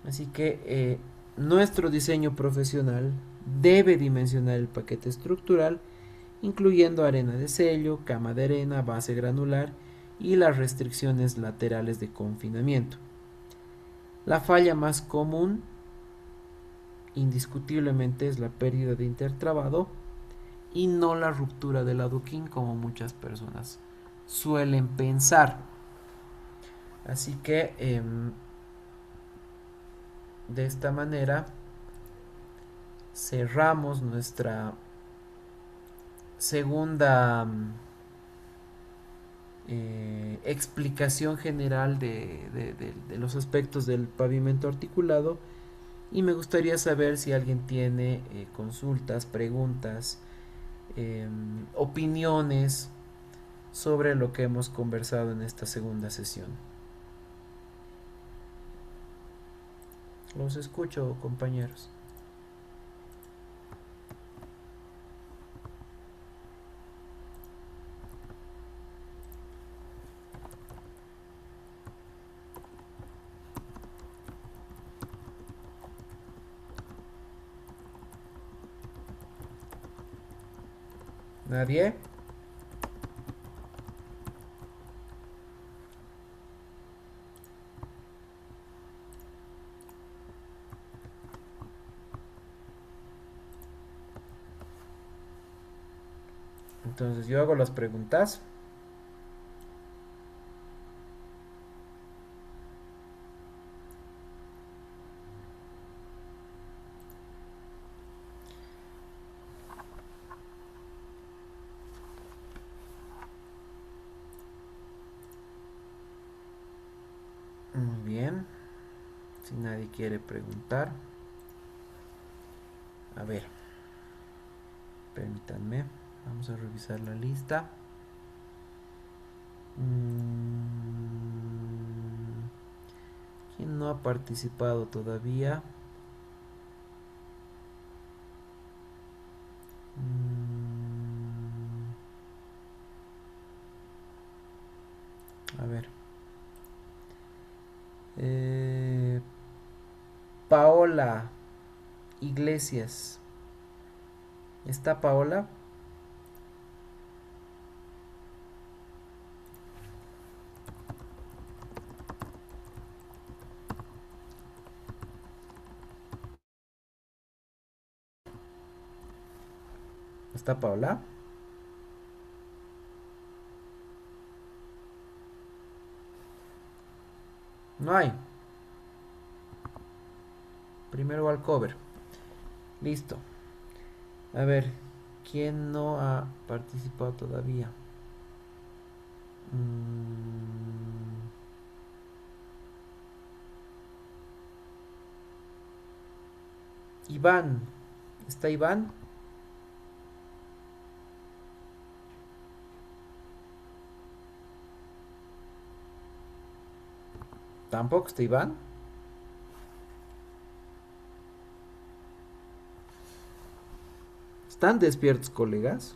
Así que nuestro diseño profesional debe dimensionar el paquete estructural, incluyendo arena de sello, cama de arena, base granular y las restricciones laterales de confinamiento. La falla más común, indiscutiblemente, es la pérdida de intertrabado y no la ruptura del adoquín, como muchas personas suelen pensar. Así que de esta manera cerramos nuestra segunda explicación general de los aspectos del pavimento articulado, y me gustaría saber si alguien tiene consultas, preguntas, opiniones sobre lo que hemos conversado en esta segunda sesión. Los escucho, compañeros. ¿Nadie? Entonces yo hago las preguntas. Muy bien. Si nadie quiere preguntar. A ver. Permítanme. Vamos a revisar la lista. ¿Quién no ha participado todavía? A ver. Paola Iglesias. ¿Está Paola? ¿Está Paola? No hay. Primero al cover. Listo. A ver, ¿quién no ha participado todavía? Iván. ¿Está Iván? ¿Tampoco está Iván? ¿Están despiertos, colegas?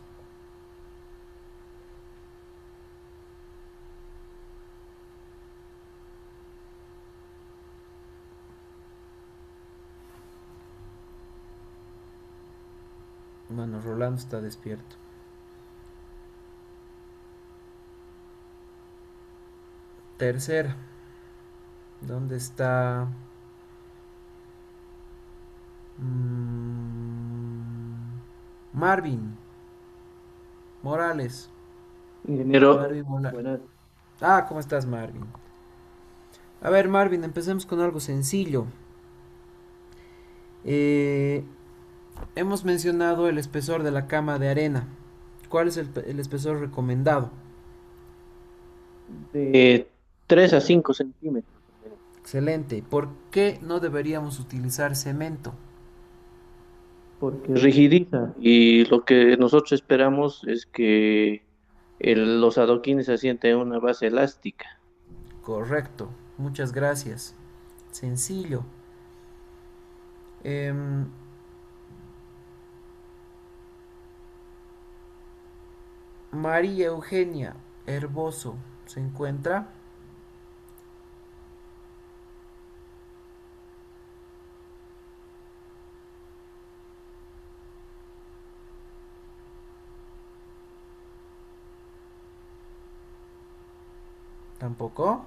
Bueno, Rolando está despierto. Tercera. ¿Dónde está? Marvin Morales. Ingeniero, Marvin Morales. buenas. Ah, ¿cómo estás, Marvin? A ver, Marvin, empecemos con algo sencillo. Hemos mencionado el espesor de la cama de arena. ¿Cuál es el espesor recomendado? De 3 a 5 centímetros. Excelente. ¿Por qué no deberíamos utilizar cemento? Porque rigidiza y lo que nosotros esperamos es que los adoquines se asienten en una base elástica. Correcto, muchas gracias. Sencillo. María Eugenia Herboso se encuentra. Tampoco.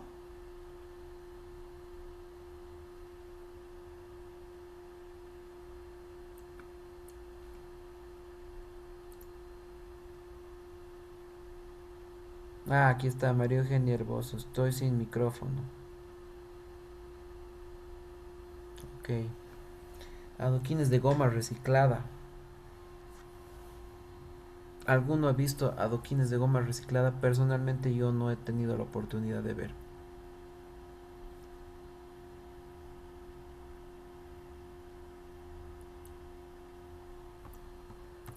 Ah, aquí está María Eugenia Herboso. Estoy sin micrófono. Ok. Adoquines de goma reciclada. ¿Alguno ha visto adoquines de goma reciclada? Personalmente yo no he tenido la oportunidad de ver.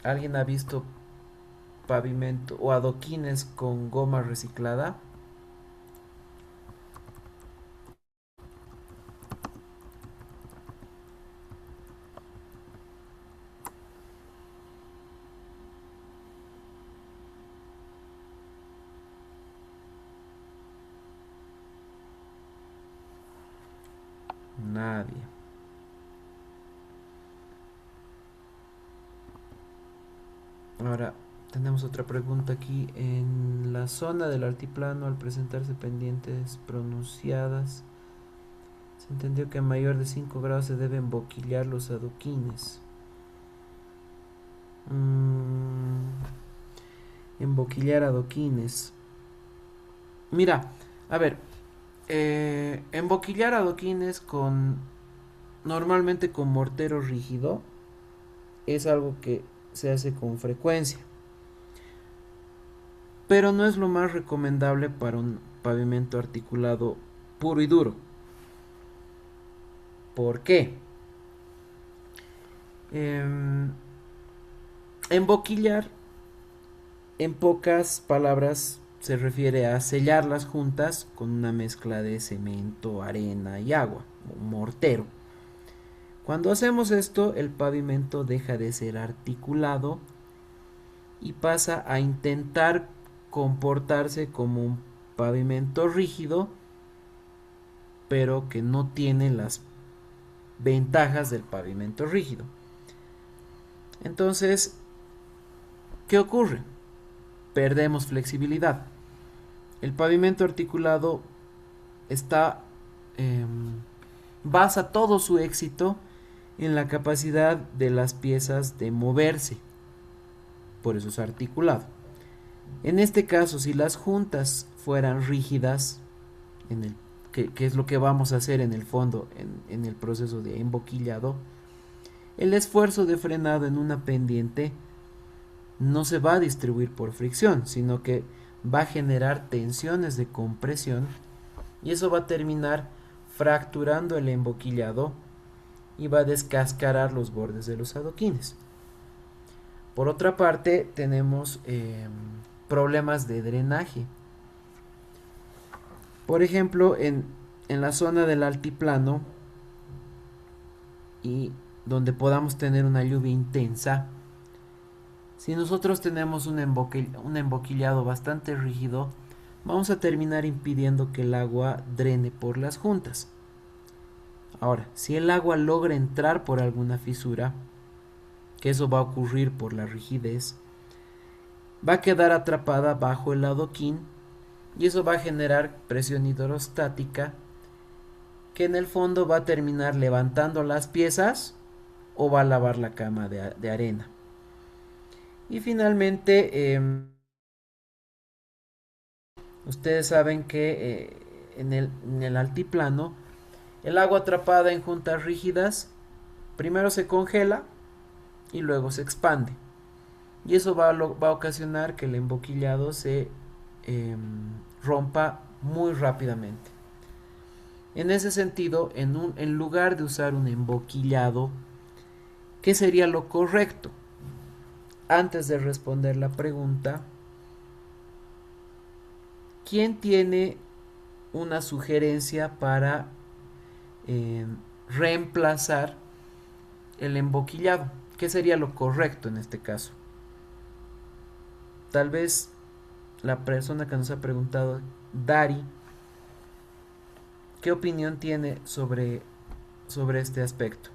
¿Alguien ha visto pavimento o adoquines con goma reciclada? Nadie. Ahora tenemos otra pregunta aquí. En la zona del altiplano, al presentarse pendientes pronunciadas, se entendió que a mayor de 5 grados se deben boquillar los adoquines. Emboquillar adoquines. Mira, a ver, emboquillar adoquines normalmente con mortero rígido es algo que se hace con frecuencia, pero no es lo más recomendable para un pavimento articulado puro y duro. ¿Por qué? Emboquillar, en pocas palabras, se refiere a sellarlas juntas con una mezcla de cemento, arena y agua, un mortero. Cuando hacemos esto, el pavimento deja de ser articulado y pasa a intentar comportarse como un pavimento rígido, pero que no tiene las ventajas del pavimento rígido. Entonces, ¿qué ocurre? Perdemos flexibilidad. El pavimento articulado basa todo su éxito en la capacidad de las piezas de moverse. Por eso es articulado. En este caso, si las juntas fueran rígidas, que es lo que vamos a hacer en el fondo en el proceso de emboquillado, el esfuerzo de frenado en una pendiente no se va a distribuir por fricción, sino que va a generar tensiones de compresión y eso va a terminar fracturando el emboquillado y va a descascarar los bordes de los adoquines. Por otra parte, tenemos problemas de drenaje. Por ejemplo, en la zona del altiplano y donde podamos tener una lluvia intensa, si nosotros tenemos un emboquillado bastante rígido, vamos a terminar impidiendo que el agua drene por las juntas. Ahora, si el agua logra entrar por alguna fisura, que eso va a ocurrir por la rigidez, va a quedar atrapada bajo el adoquín y eso va a generar presión hidrostática que en el fondo va a terminar levantando las piezas o va a lavar la cama de arena. Y finalmente, ustedes saben que en el altiplano, el agua atrapada en juntas rígidas primero se congela y luego se expande. Y eso va a ocasionar que el emboquillado se rompa muy rápidamente. En ese sentido, en lugar de usar un emboquillado, ¿qué sería lo correcto? Antes de responder la pregunta, ¿quién tiene una sugerencia para reemplazar el emboquillado. ¿Qué sería lo correcto en este caso? Tal vez la persona que nos ha preguntado, Dari, ¿qué opinión tiene sobre este aspecto?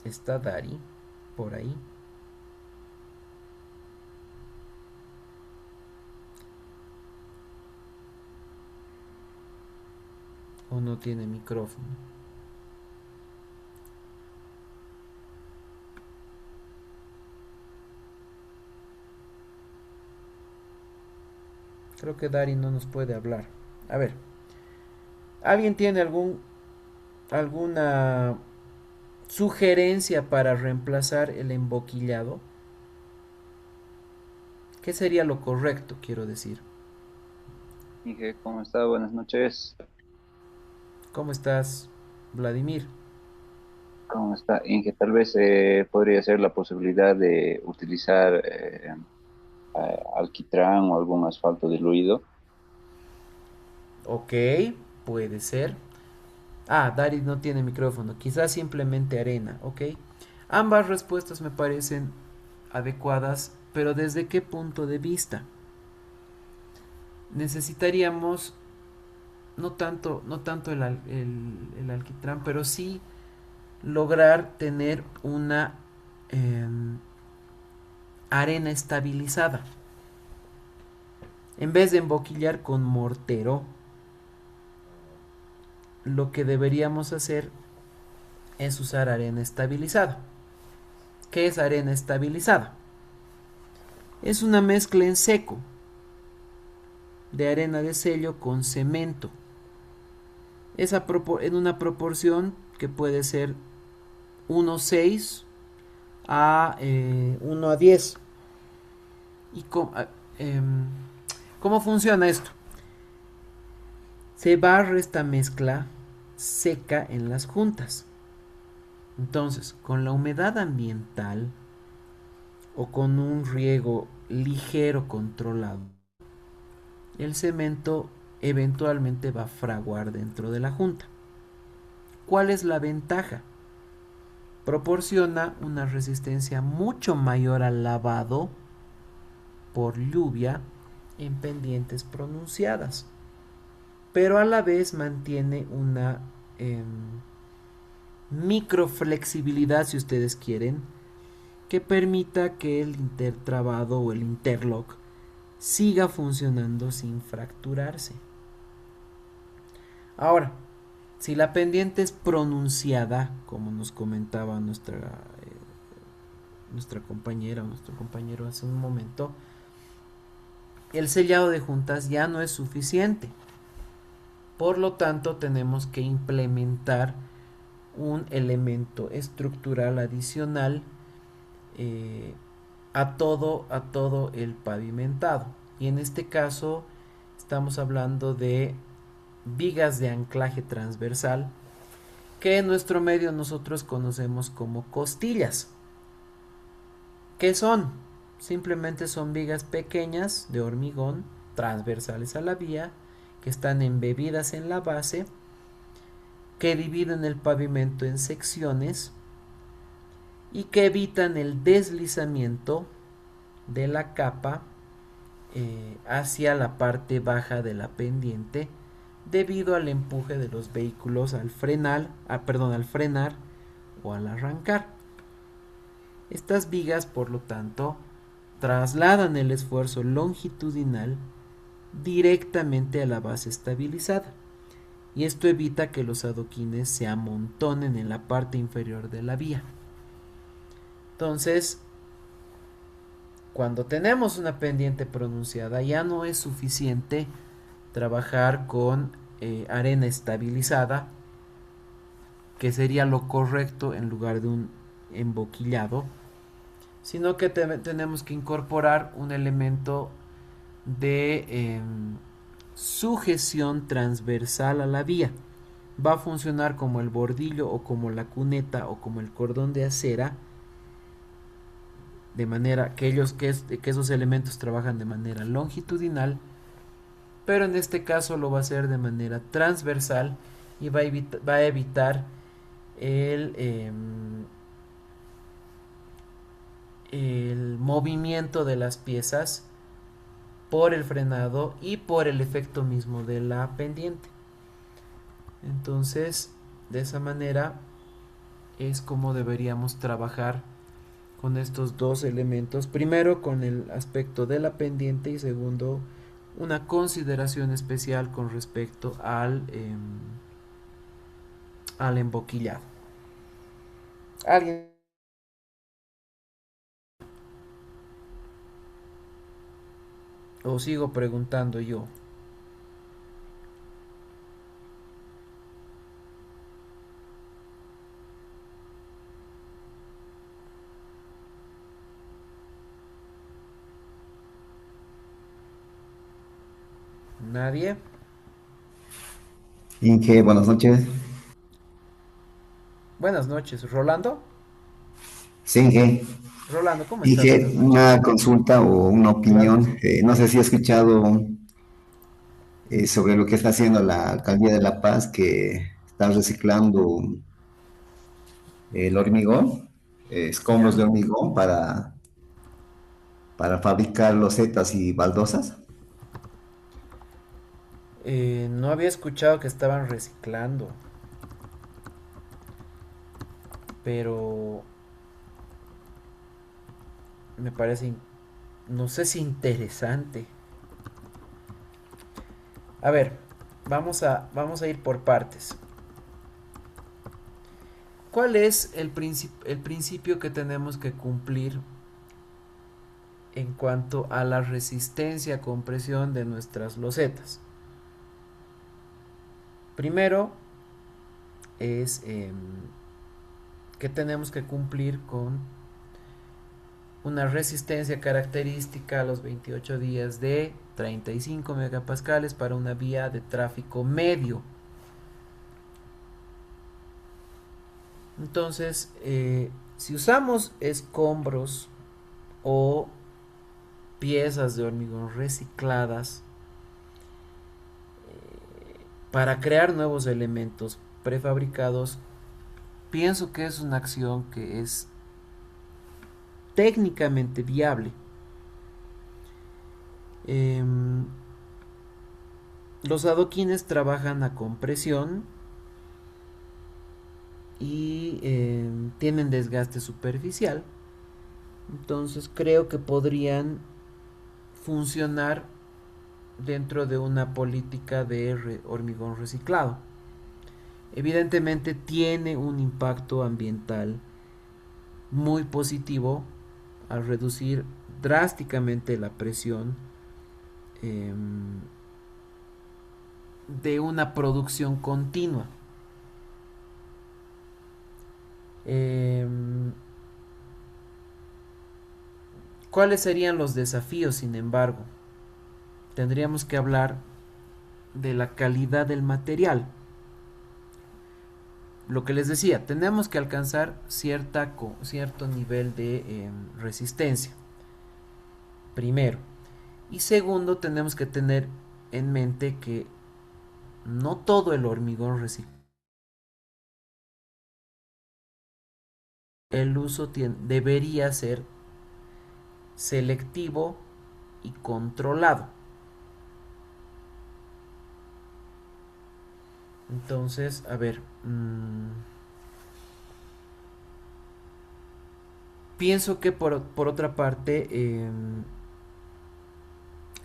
¿Está Dari por ahí? ¿O no tiene micrófono? Creo que Dari no nos puede hablar. A ver, ¿alguien tiene alguna sugerencia para reemplazar el emboquillado? ¿Qué sería lo correcto, quiero decir? Inge, ¿cómo está? Buenas noches. ¿Cómo estás, Vladimir? ¿Cómo está? Inge, tal vez podría ser la posibilidad de utilizar alquitrán o algún asfalto diluido. Ok, puede ser. Ah, Dari no tiene micrófono. Quizás simplemente arena, ok. Ambas respuestas me parecen adecuadas, pero ¿desde qué punto de vista? Necesitaríamos no tanto el alquitrán, pero sí lograr tener una arena estabilizada. En vez de emboquillar con mortero, lo que deberíamos hacer es usar arena estabilizada. ¿Qué es arena estabilizada? Es una mezcla en seco de arena de sello con cemento. Es en una proporción que puede ser 1:6 a 1:10. ¿Y cómo funciona esto? Se barre esta mezcla seca en las juntas. Entonces, con la humedad ambiental o con un riego ligero controlado, el cemento eventualmente va a fraguar dentro de la junta. ¿Cuál es la ventaja? Proporciona una resistencia mucho mayor al lavado por lluvia en pendientes pronunciadas, pero a la vez mantiene una microflexibilidad, si ustedes quieren, que permita que el intertrabado o el interlock siga funcionando sin fracturarse. Ahora, si la pendiente es pronunciada, como nos comentaba nuestra compañera o nuestro compañero hace un momento, el sellado de juntas ya no es suficiente. Por lo tanto, tenemos que implementar un elemento estructural adicional a todo el pavimentado. Y en este caso estamos hablando de vigas de anclaje transversal, que en nuestro medio nosotros conocemos como costillas. ¿Qué son? Simplemente son vigas pequeñas de hormigón transversales a la vía, que están embebidas en la base, que dividen el pavimento en secciones y que evitan el deslizamiento de la capa hacia la parte baja de la pendiente debido al empuje de los vehículos al frenar o al arrancar. Estas vigas, por lo tanto, trasladan el esfuerzo longitudinal directamente a la base estabilizada, y esto evita que los adoquines se amontonen en la parte inferior de la vía. Entonces, cuando tenemos una pendiente pronunciada, ya no es suficiente trabajar con arena estabilizada, que sería lo correcto en lugar de un emboquillado, sino que tenemos que incorporar un elemento de sujeción transversal a la vía, va a funcionar como el bordillo o como la cuneta o como el cordón de acera, de manera que esos elementos trabajan de manera longitudinal, pero en este caso lo va a hacer de manera transversal y va a evitar el movimiento de las piezas por el frenado y por el efecto mismo de la pendiente. Entonces, de esa manera es como deberíamos trabajar con estos dos elementos. Primero, con el aspecto de la pendiente, y segundo, una consideración especial con respecto al emboquillado. ¿Alguien? ¿O sigo preguntando yo? ¿Nadie? Inge, buenas noches. Buenas noches, Rolando. Sí, Inge. Rolando, ¿cómo estás? Inge, Buenas noches. una consulta o una Claro que opinión. sí. No sé si he escuchado sobre lo que está haciendo la Alcaldía de La Paz, que está reciclando el hormigón, escombros ¿Ya? de hormigón para fabricar losetas y baldosas. No había escuchado que estaban reciclando, pero me parece, no sé si interesante. A ver, vamos a ir por partes. ¿Cuál es el principio que tenemos que cumplir en cuanto a la resistencia a compresión de nuestras losetas? Primero es que tenemos que cumplir con una resistencia característica a los 28 días de 35 megapascales para una vía de tráfico medio. Entonces, si usamos escombros o piezas de hormigón recicladas para crear nuevos elementos prefabricados, pienso que es una acción que es técnicamente viable. Los adoquines trabajan a compresión y tienen desgaste superficial, entonces creo que podrían funcionar dentro de una política de hormigón reciclado. Evidentemente tiene un impacto ambiental muy positivo al reducir drásticamente la presión de una producción continua. ¿Cuáles serían los desafíos, sin embargo? Tendríamos que hablar de la calidad del material. Lo que les decía, tenemos que alcanzar cierto nivel de resistencia, primero. Y segundo, tenemos que tener en mente que no todo el hormigón reciclado, el uso debería ser selectivo y controlado. Entonces, a ver, pienso que por otra parte,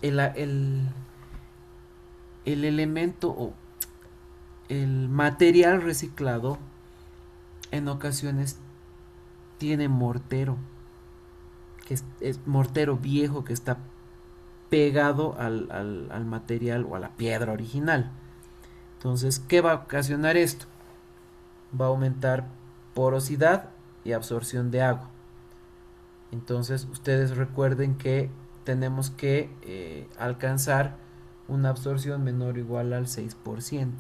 el elemento o el material reciclado en ocasiones tiene mortero, que es mortero viejo que está pegado al material o a la piedra original. Entonces, ¿qué va a ocasionar esto? Va a aumentar porosidad y absorción de agua. Entonces, ustedes recuerden que tenemos que alcanzar una absorción menor o igual al 6%.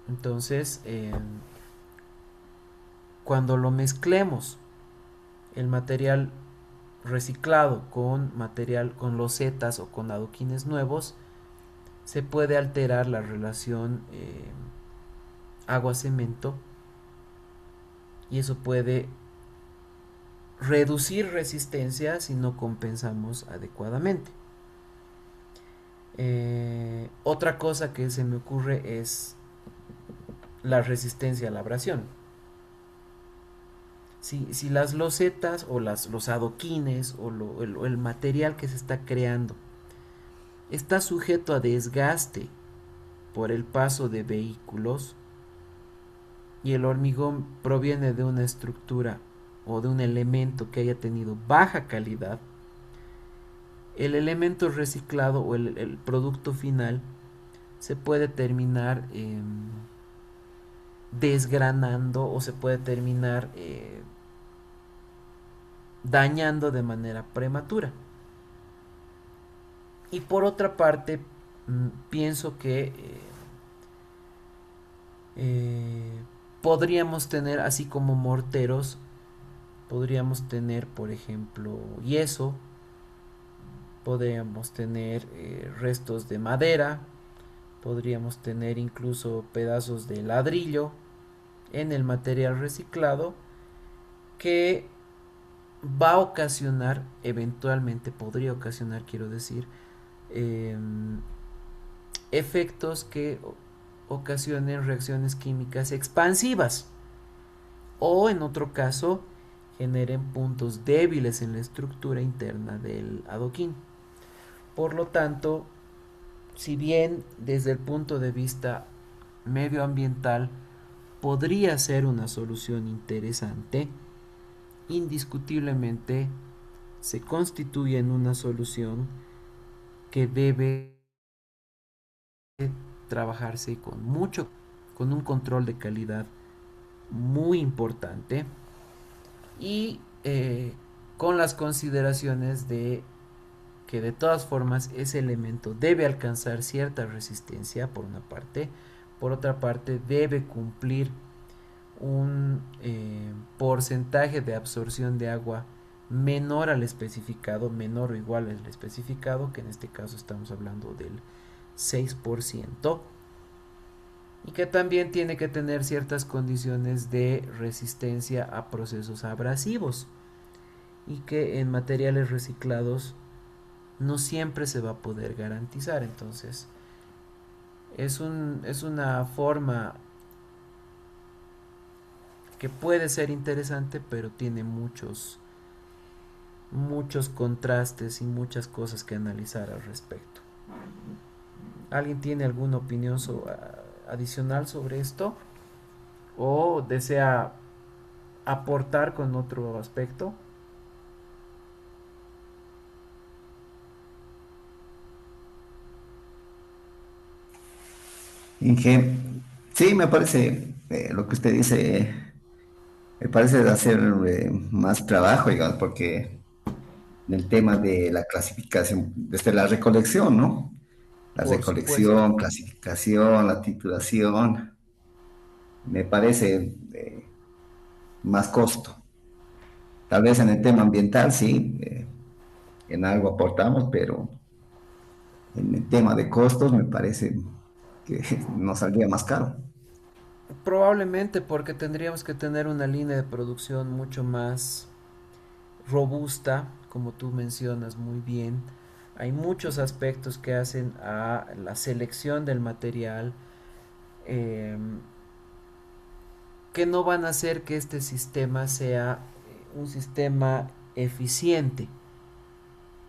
Entonces, cuando lo mezclemos el material reciclado con material con losetas o con adoquines nuevos, se puede alterar la relación agua-cemento, y eso puede reducir resistencia si no compensamos adecuadamente. Otra cosa que se me ocurre es la resistencia a la abrasión. Si las losetas o los adoquines o el material que se está creando está sujeto a desgaste por el paso de vehículos, y el hormigón proviene de una estructura o de un elemento que haya tenido baja calidad, el elemento reciclado o el producto final se puede terminar desgranando, o se puede terminar dañando de manera prematura. Y por otra parte, pienso que podríamos tener, así como morteros, podríamos tener, por ejemplo, yeso, podríamos tener restos de madera, podríamos tener incluso pedazos de ladrillo en el material reciclado, que va a ocasionar, eventualmente podría ocasionar, quiero decir, efectos que ocasionen reacciones químicas expansivas, o en otro caso generen puntos débiles en la estructura interna del adoquín. Por lo tanto, si bien desde el punto de vista medioambiental podría ser una solución interesante, indiscutiblemente se constituye en una solución que debe trabajarse con un control de calidad muy importante, y con las consideraciones de que de todas formas ese elemento debe alcanzar cierta resistencia por una parte, por otra parte debe cumplir un porcentaje de absorción de agua menor al especificado, menor o igual al especificado, que en este caso estamos hablando del 6%, y que también tiene que tener ciertas condiciones de resistencia a procesos abrasivos, y que en materiales reciclados no siempre se va a poder garantizar. Entonces es una forma que puede ser interesante, pero tiene muchos contrastes y muchas cosas que analizar al respecto. ¿Alguien tiene alguna opinión adicional sobre esto? ¿O desea aportar con otro aspecto? Inge, sí, me parece lo que usted dice, me parece de hacer más trabajo, digamos, porque el tema de la clasificación, desde la recolección, ¿no? La Por supuesto. recolección, clasificación, la titulación, me parece más costo. Tal vez en el tema ambiental, sí, en algo aportamos, pero en el tema de costos me parece que nos saldría más caro. Probablemente porque tendríamos que tener una línea de producción mucho más robusta, como tú mencionas muy bien. Hay muchos aspectos que hacen a la selección del material, eh, que no van a hacer que este sistema sea un sistema eficiente.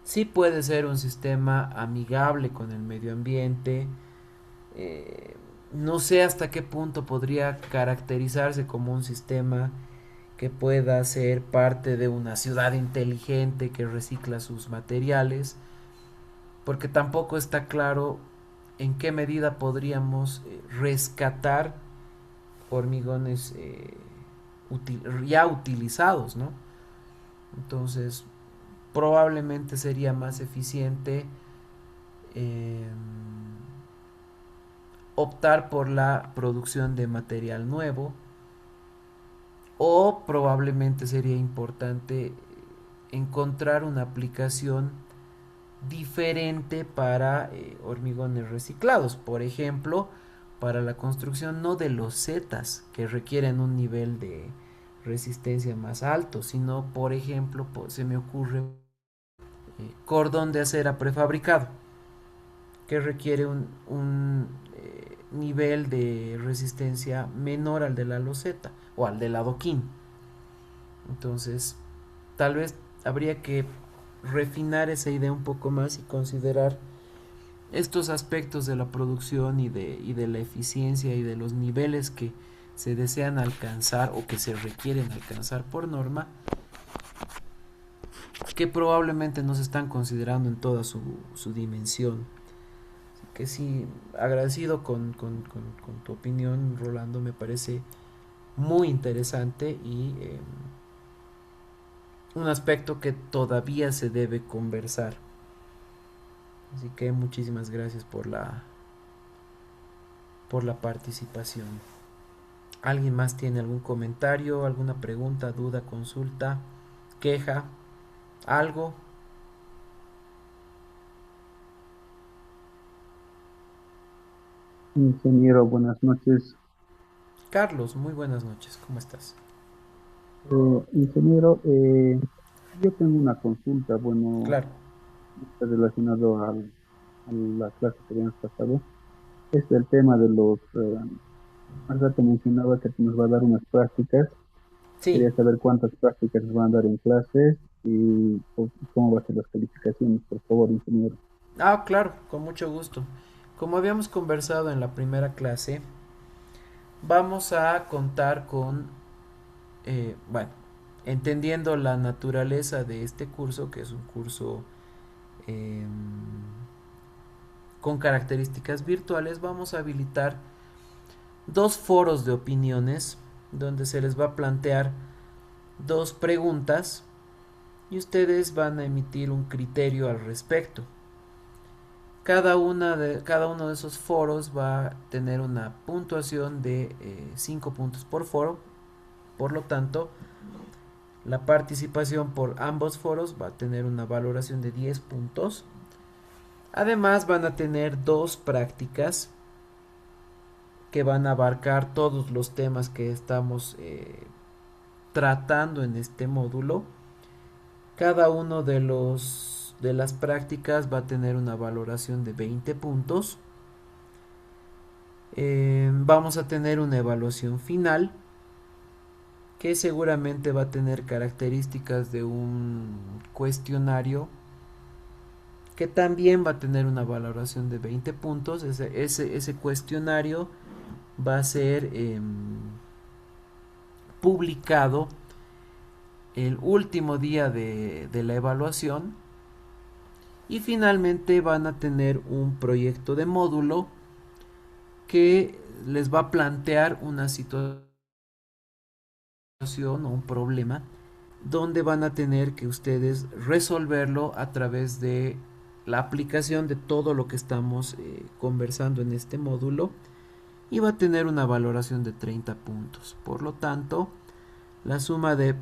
Sí puede ser un sistema amigable con el medio ambiente. No sé hasta qué punto podría caracterizarse como un sistema que pueda ser parte de una ciudad inteligente que recicla sus materiales, porque tampoco está claro en qué medida podríamos rescatar hormigones ya utilizados, ¿no? Entonces, probablemente sería más eficiente eh, optar por la producción de material nuevo, o probablemente sería importante encontrar una aplicación diferente para hormigones reciclados, por ejemplo, para la construcción no de losetas que requieren un nivel de resistencia más alto, sino por ejemplo se me ocurre cordón de acera prefabricado que requiere un nivel de resistencia menor al de la loseta o al del adoquín. Entonces tal vez habría que refinar esa idea un poco más y considerar estos aspectos de la producción y de la eficiencia y de los niveles que se desean alcanzar o que se requieren alcanzar por norma, que probablemente no se están considerando en toda su dimensión. Así que sí, agradecido con tu opinión, Rolando, me parece muy interesante y un aspecto que todavía se debe conversar. Así que muchísimas gracias por la participación. ¿Alguien más tiene algún comentario, alguna pregunta, duda, consulta, queja, algo? Ingeniero, buenas noches. Carlos, muy buenas noches, ¿cómo estás? Ingeniero, yo tengo una consulta, bueno, Claro. está relacionado a la clase que habíamos pasado. Es el tema de al rato mencionaba que nos va a dar unas prácticas. Sí. Quería saber cuántas prácticas nos van a dar en clases y cómo va a ser las calificaciones, por favor, ingeniero. Ah, claro, con mucho gusto. Como habíamos conversado en la primera clase, vamos a contar con, bueno, entendiendo la naturaleza de este curso, que es un curso eh, con características virtuales, vamos a habilitar 2 foros de opiniones donde se les va a plantear 2 preguntas y ustedes van a emitir un criterio al respecto. Cada uno de esos foros va a tener una puntuación de 5 puntos por foro. Por lo tanto, la participación por ambos foros va a tener una valoración de 10 puntos. Además, van a tener 2 prácticas que van a abarcar todos los temas que estamos tratando en este módulo. Cada uno de las prácticas va a tener una valoración de 20 puntos. Vamos a tener una evaluación final que seguramente va a tener características de un cuestionario que también va a tener una valoración de 20 puntos. Ese cuestionario va a ser publicado el último día de la evaluación. Y finalmente van a tener un proyecto de módulo que les va a plantear una situación o un problema donde van a tener que ustedes resolverlo a través de la aplicación de todo lo que estamos conversando en este módulo, y va a tener una valoración de 30 puntos. Por lo tanto, la suma de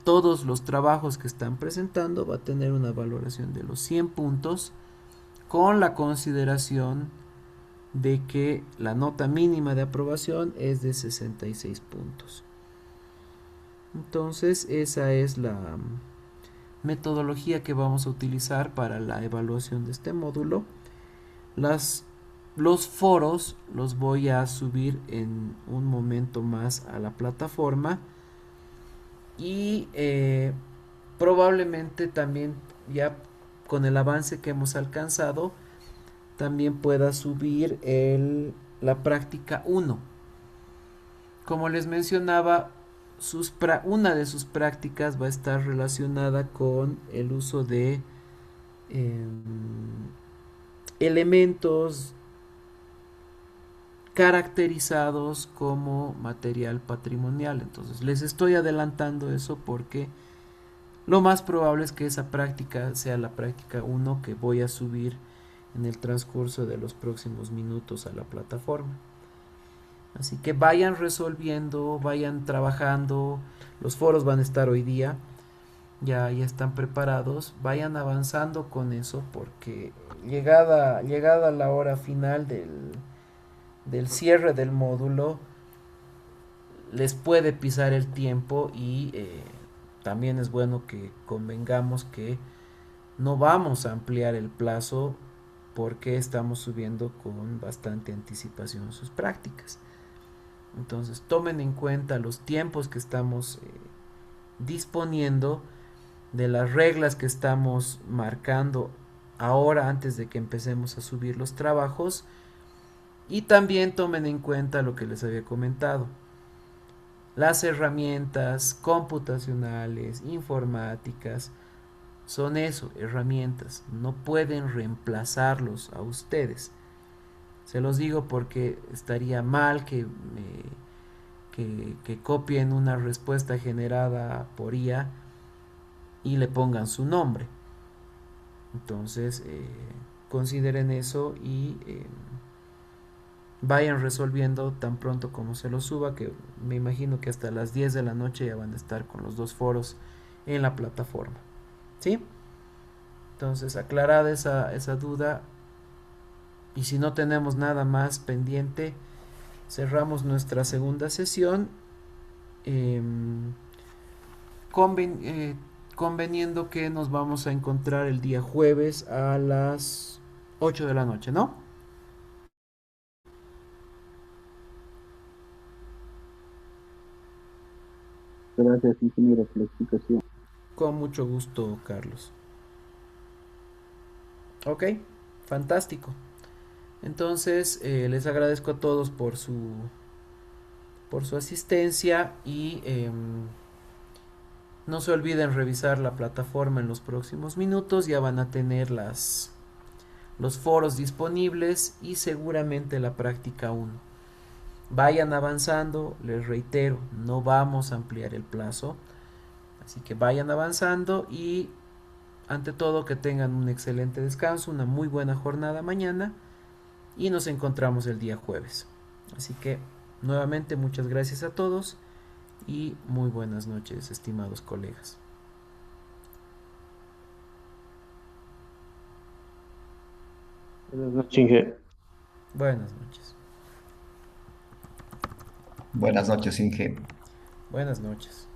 todos los trabajos que están presentando va a tener una valoración de los 100 puntos, con la consideración de que la nota mínima de aprobación es de 66 puntos. Entonces, esa es la metodología que vamos a utilizar para la evaluación de este módulo. Los foros los voy a subir en un momento más a la plataforma, y probablemente también, ya con el avance que hemos alcanzado, también pueda subir la práctica 1. Como les mencionaba, una de sus prácticas va a estar relacionada con el uso de elementos caracterizados como material patrimonial. Entonces les estoy adelantando eso porque lo más probable es que esa práctica sea la práctica 1 que voy a subir en el transcurso de los próximos minutos a la plataforma. Así que vayan resolviendo, vayan trabajando, los foros van a estar hoy día, ya están preparados, vayan avanzando con eso porque llegada la hora final del cierre del módulo, les puede pisar el tiempo y también es bueno que convengamos que no vamos a ampliar el plazo porque estamos subiendo con bastante anticipación sus prácticas. Entonces tomen en cuenta los tiempos que estamos disponiendo, de las reglas que estamos marcando ahora antes de que empecemos a subir los trabajos, y también tomen en cuenta lo que les había comentado. Las herramientas computacionales, informáticas, son eso, herramientas, no pueden reemplazarlos a ustedes. Se los digo porque estaría mal que copien una respuesta generada por IA y le pongan su nombre. Entonces, consideren eso y vayan resolviendo tan pronto como se los suba, que me imagino que hasta las 10 de la noche ya van a estar con los dos foros en la plataforma. ¿Sí? Entonces, aclarada esa duda, y si no tenemos nada más pendiente, cerramos nuestra segunda sesión, conveniendo que nos vamos a encontrar el día jueves a las 8 de la noche, ¿no? Gracias, ingeniero, por la explicación. Con mucho gusto, Carlos. Ok, fantástico. Entonces, les agradezco a todos por su asistencia y no se olviden revisar la plataforma en los próximos minutos. Ya van a tener los foros disponibles y seguramente la práctica 1. Vayan avanzando, les reitero, no vamos a ampliar el plazo, así que vayan avanzando y ante todo que tengan un excelente descanso, una muy buena jornada mañana y nos encontramos el día jueves. Así que nuevamente muchas gracias a todos y muy buenas noches, estimados colegas. Buenas noches, Inge. Buenas noches. Buenas noches, Inge. Buenas noches.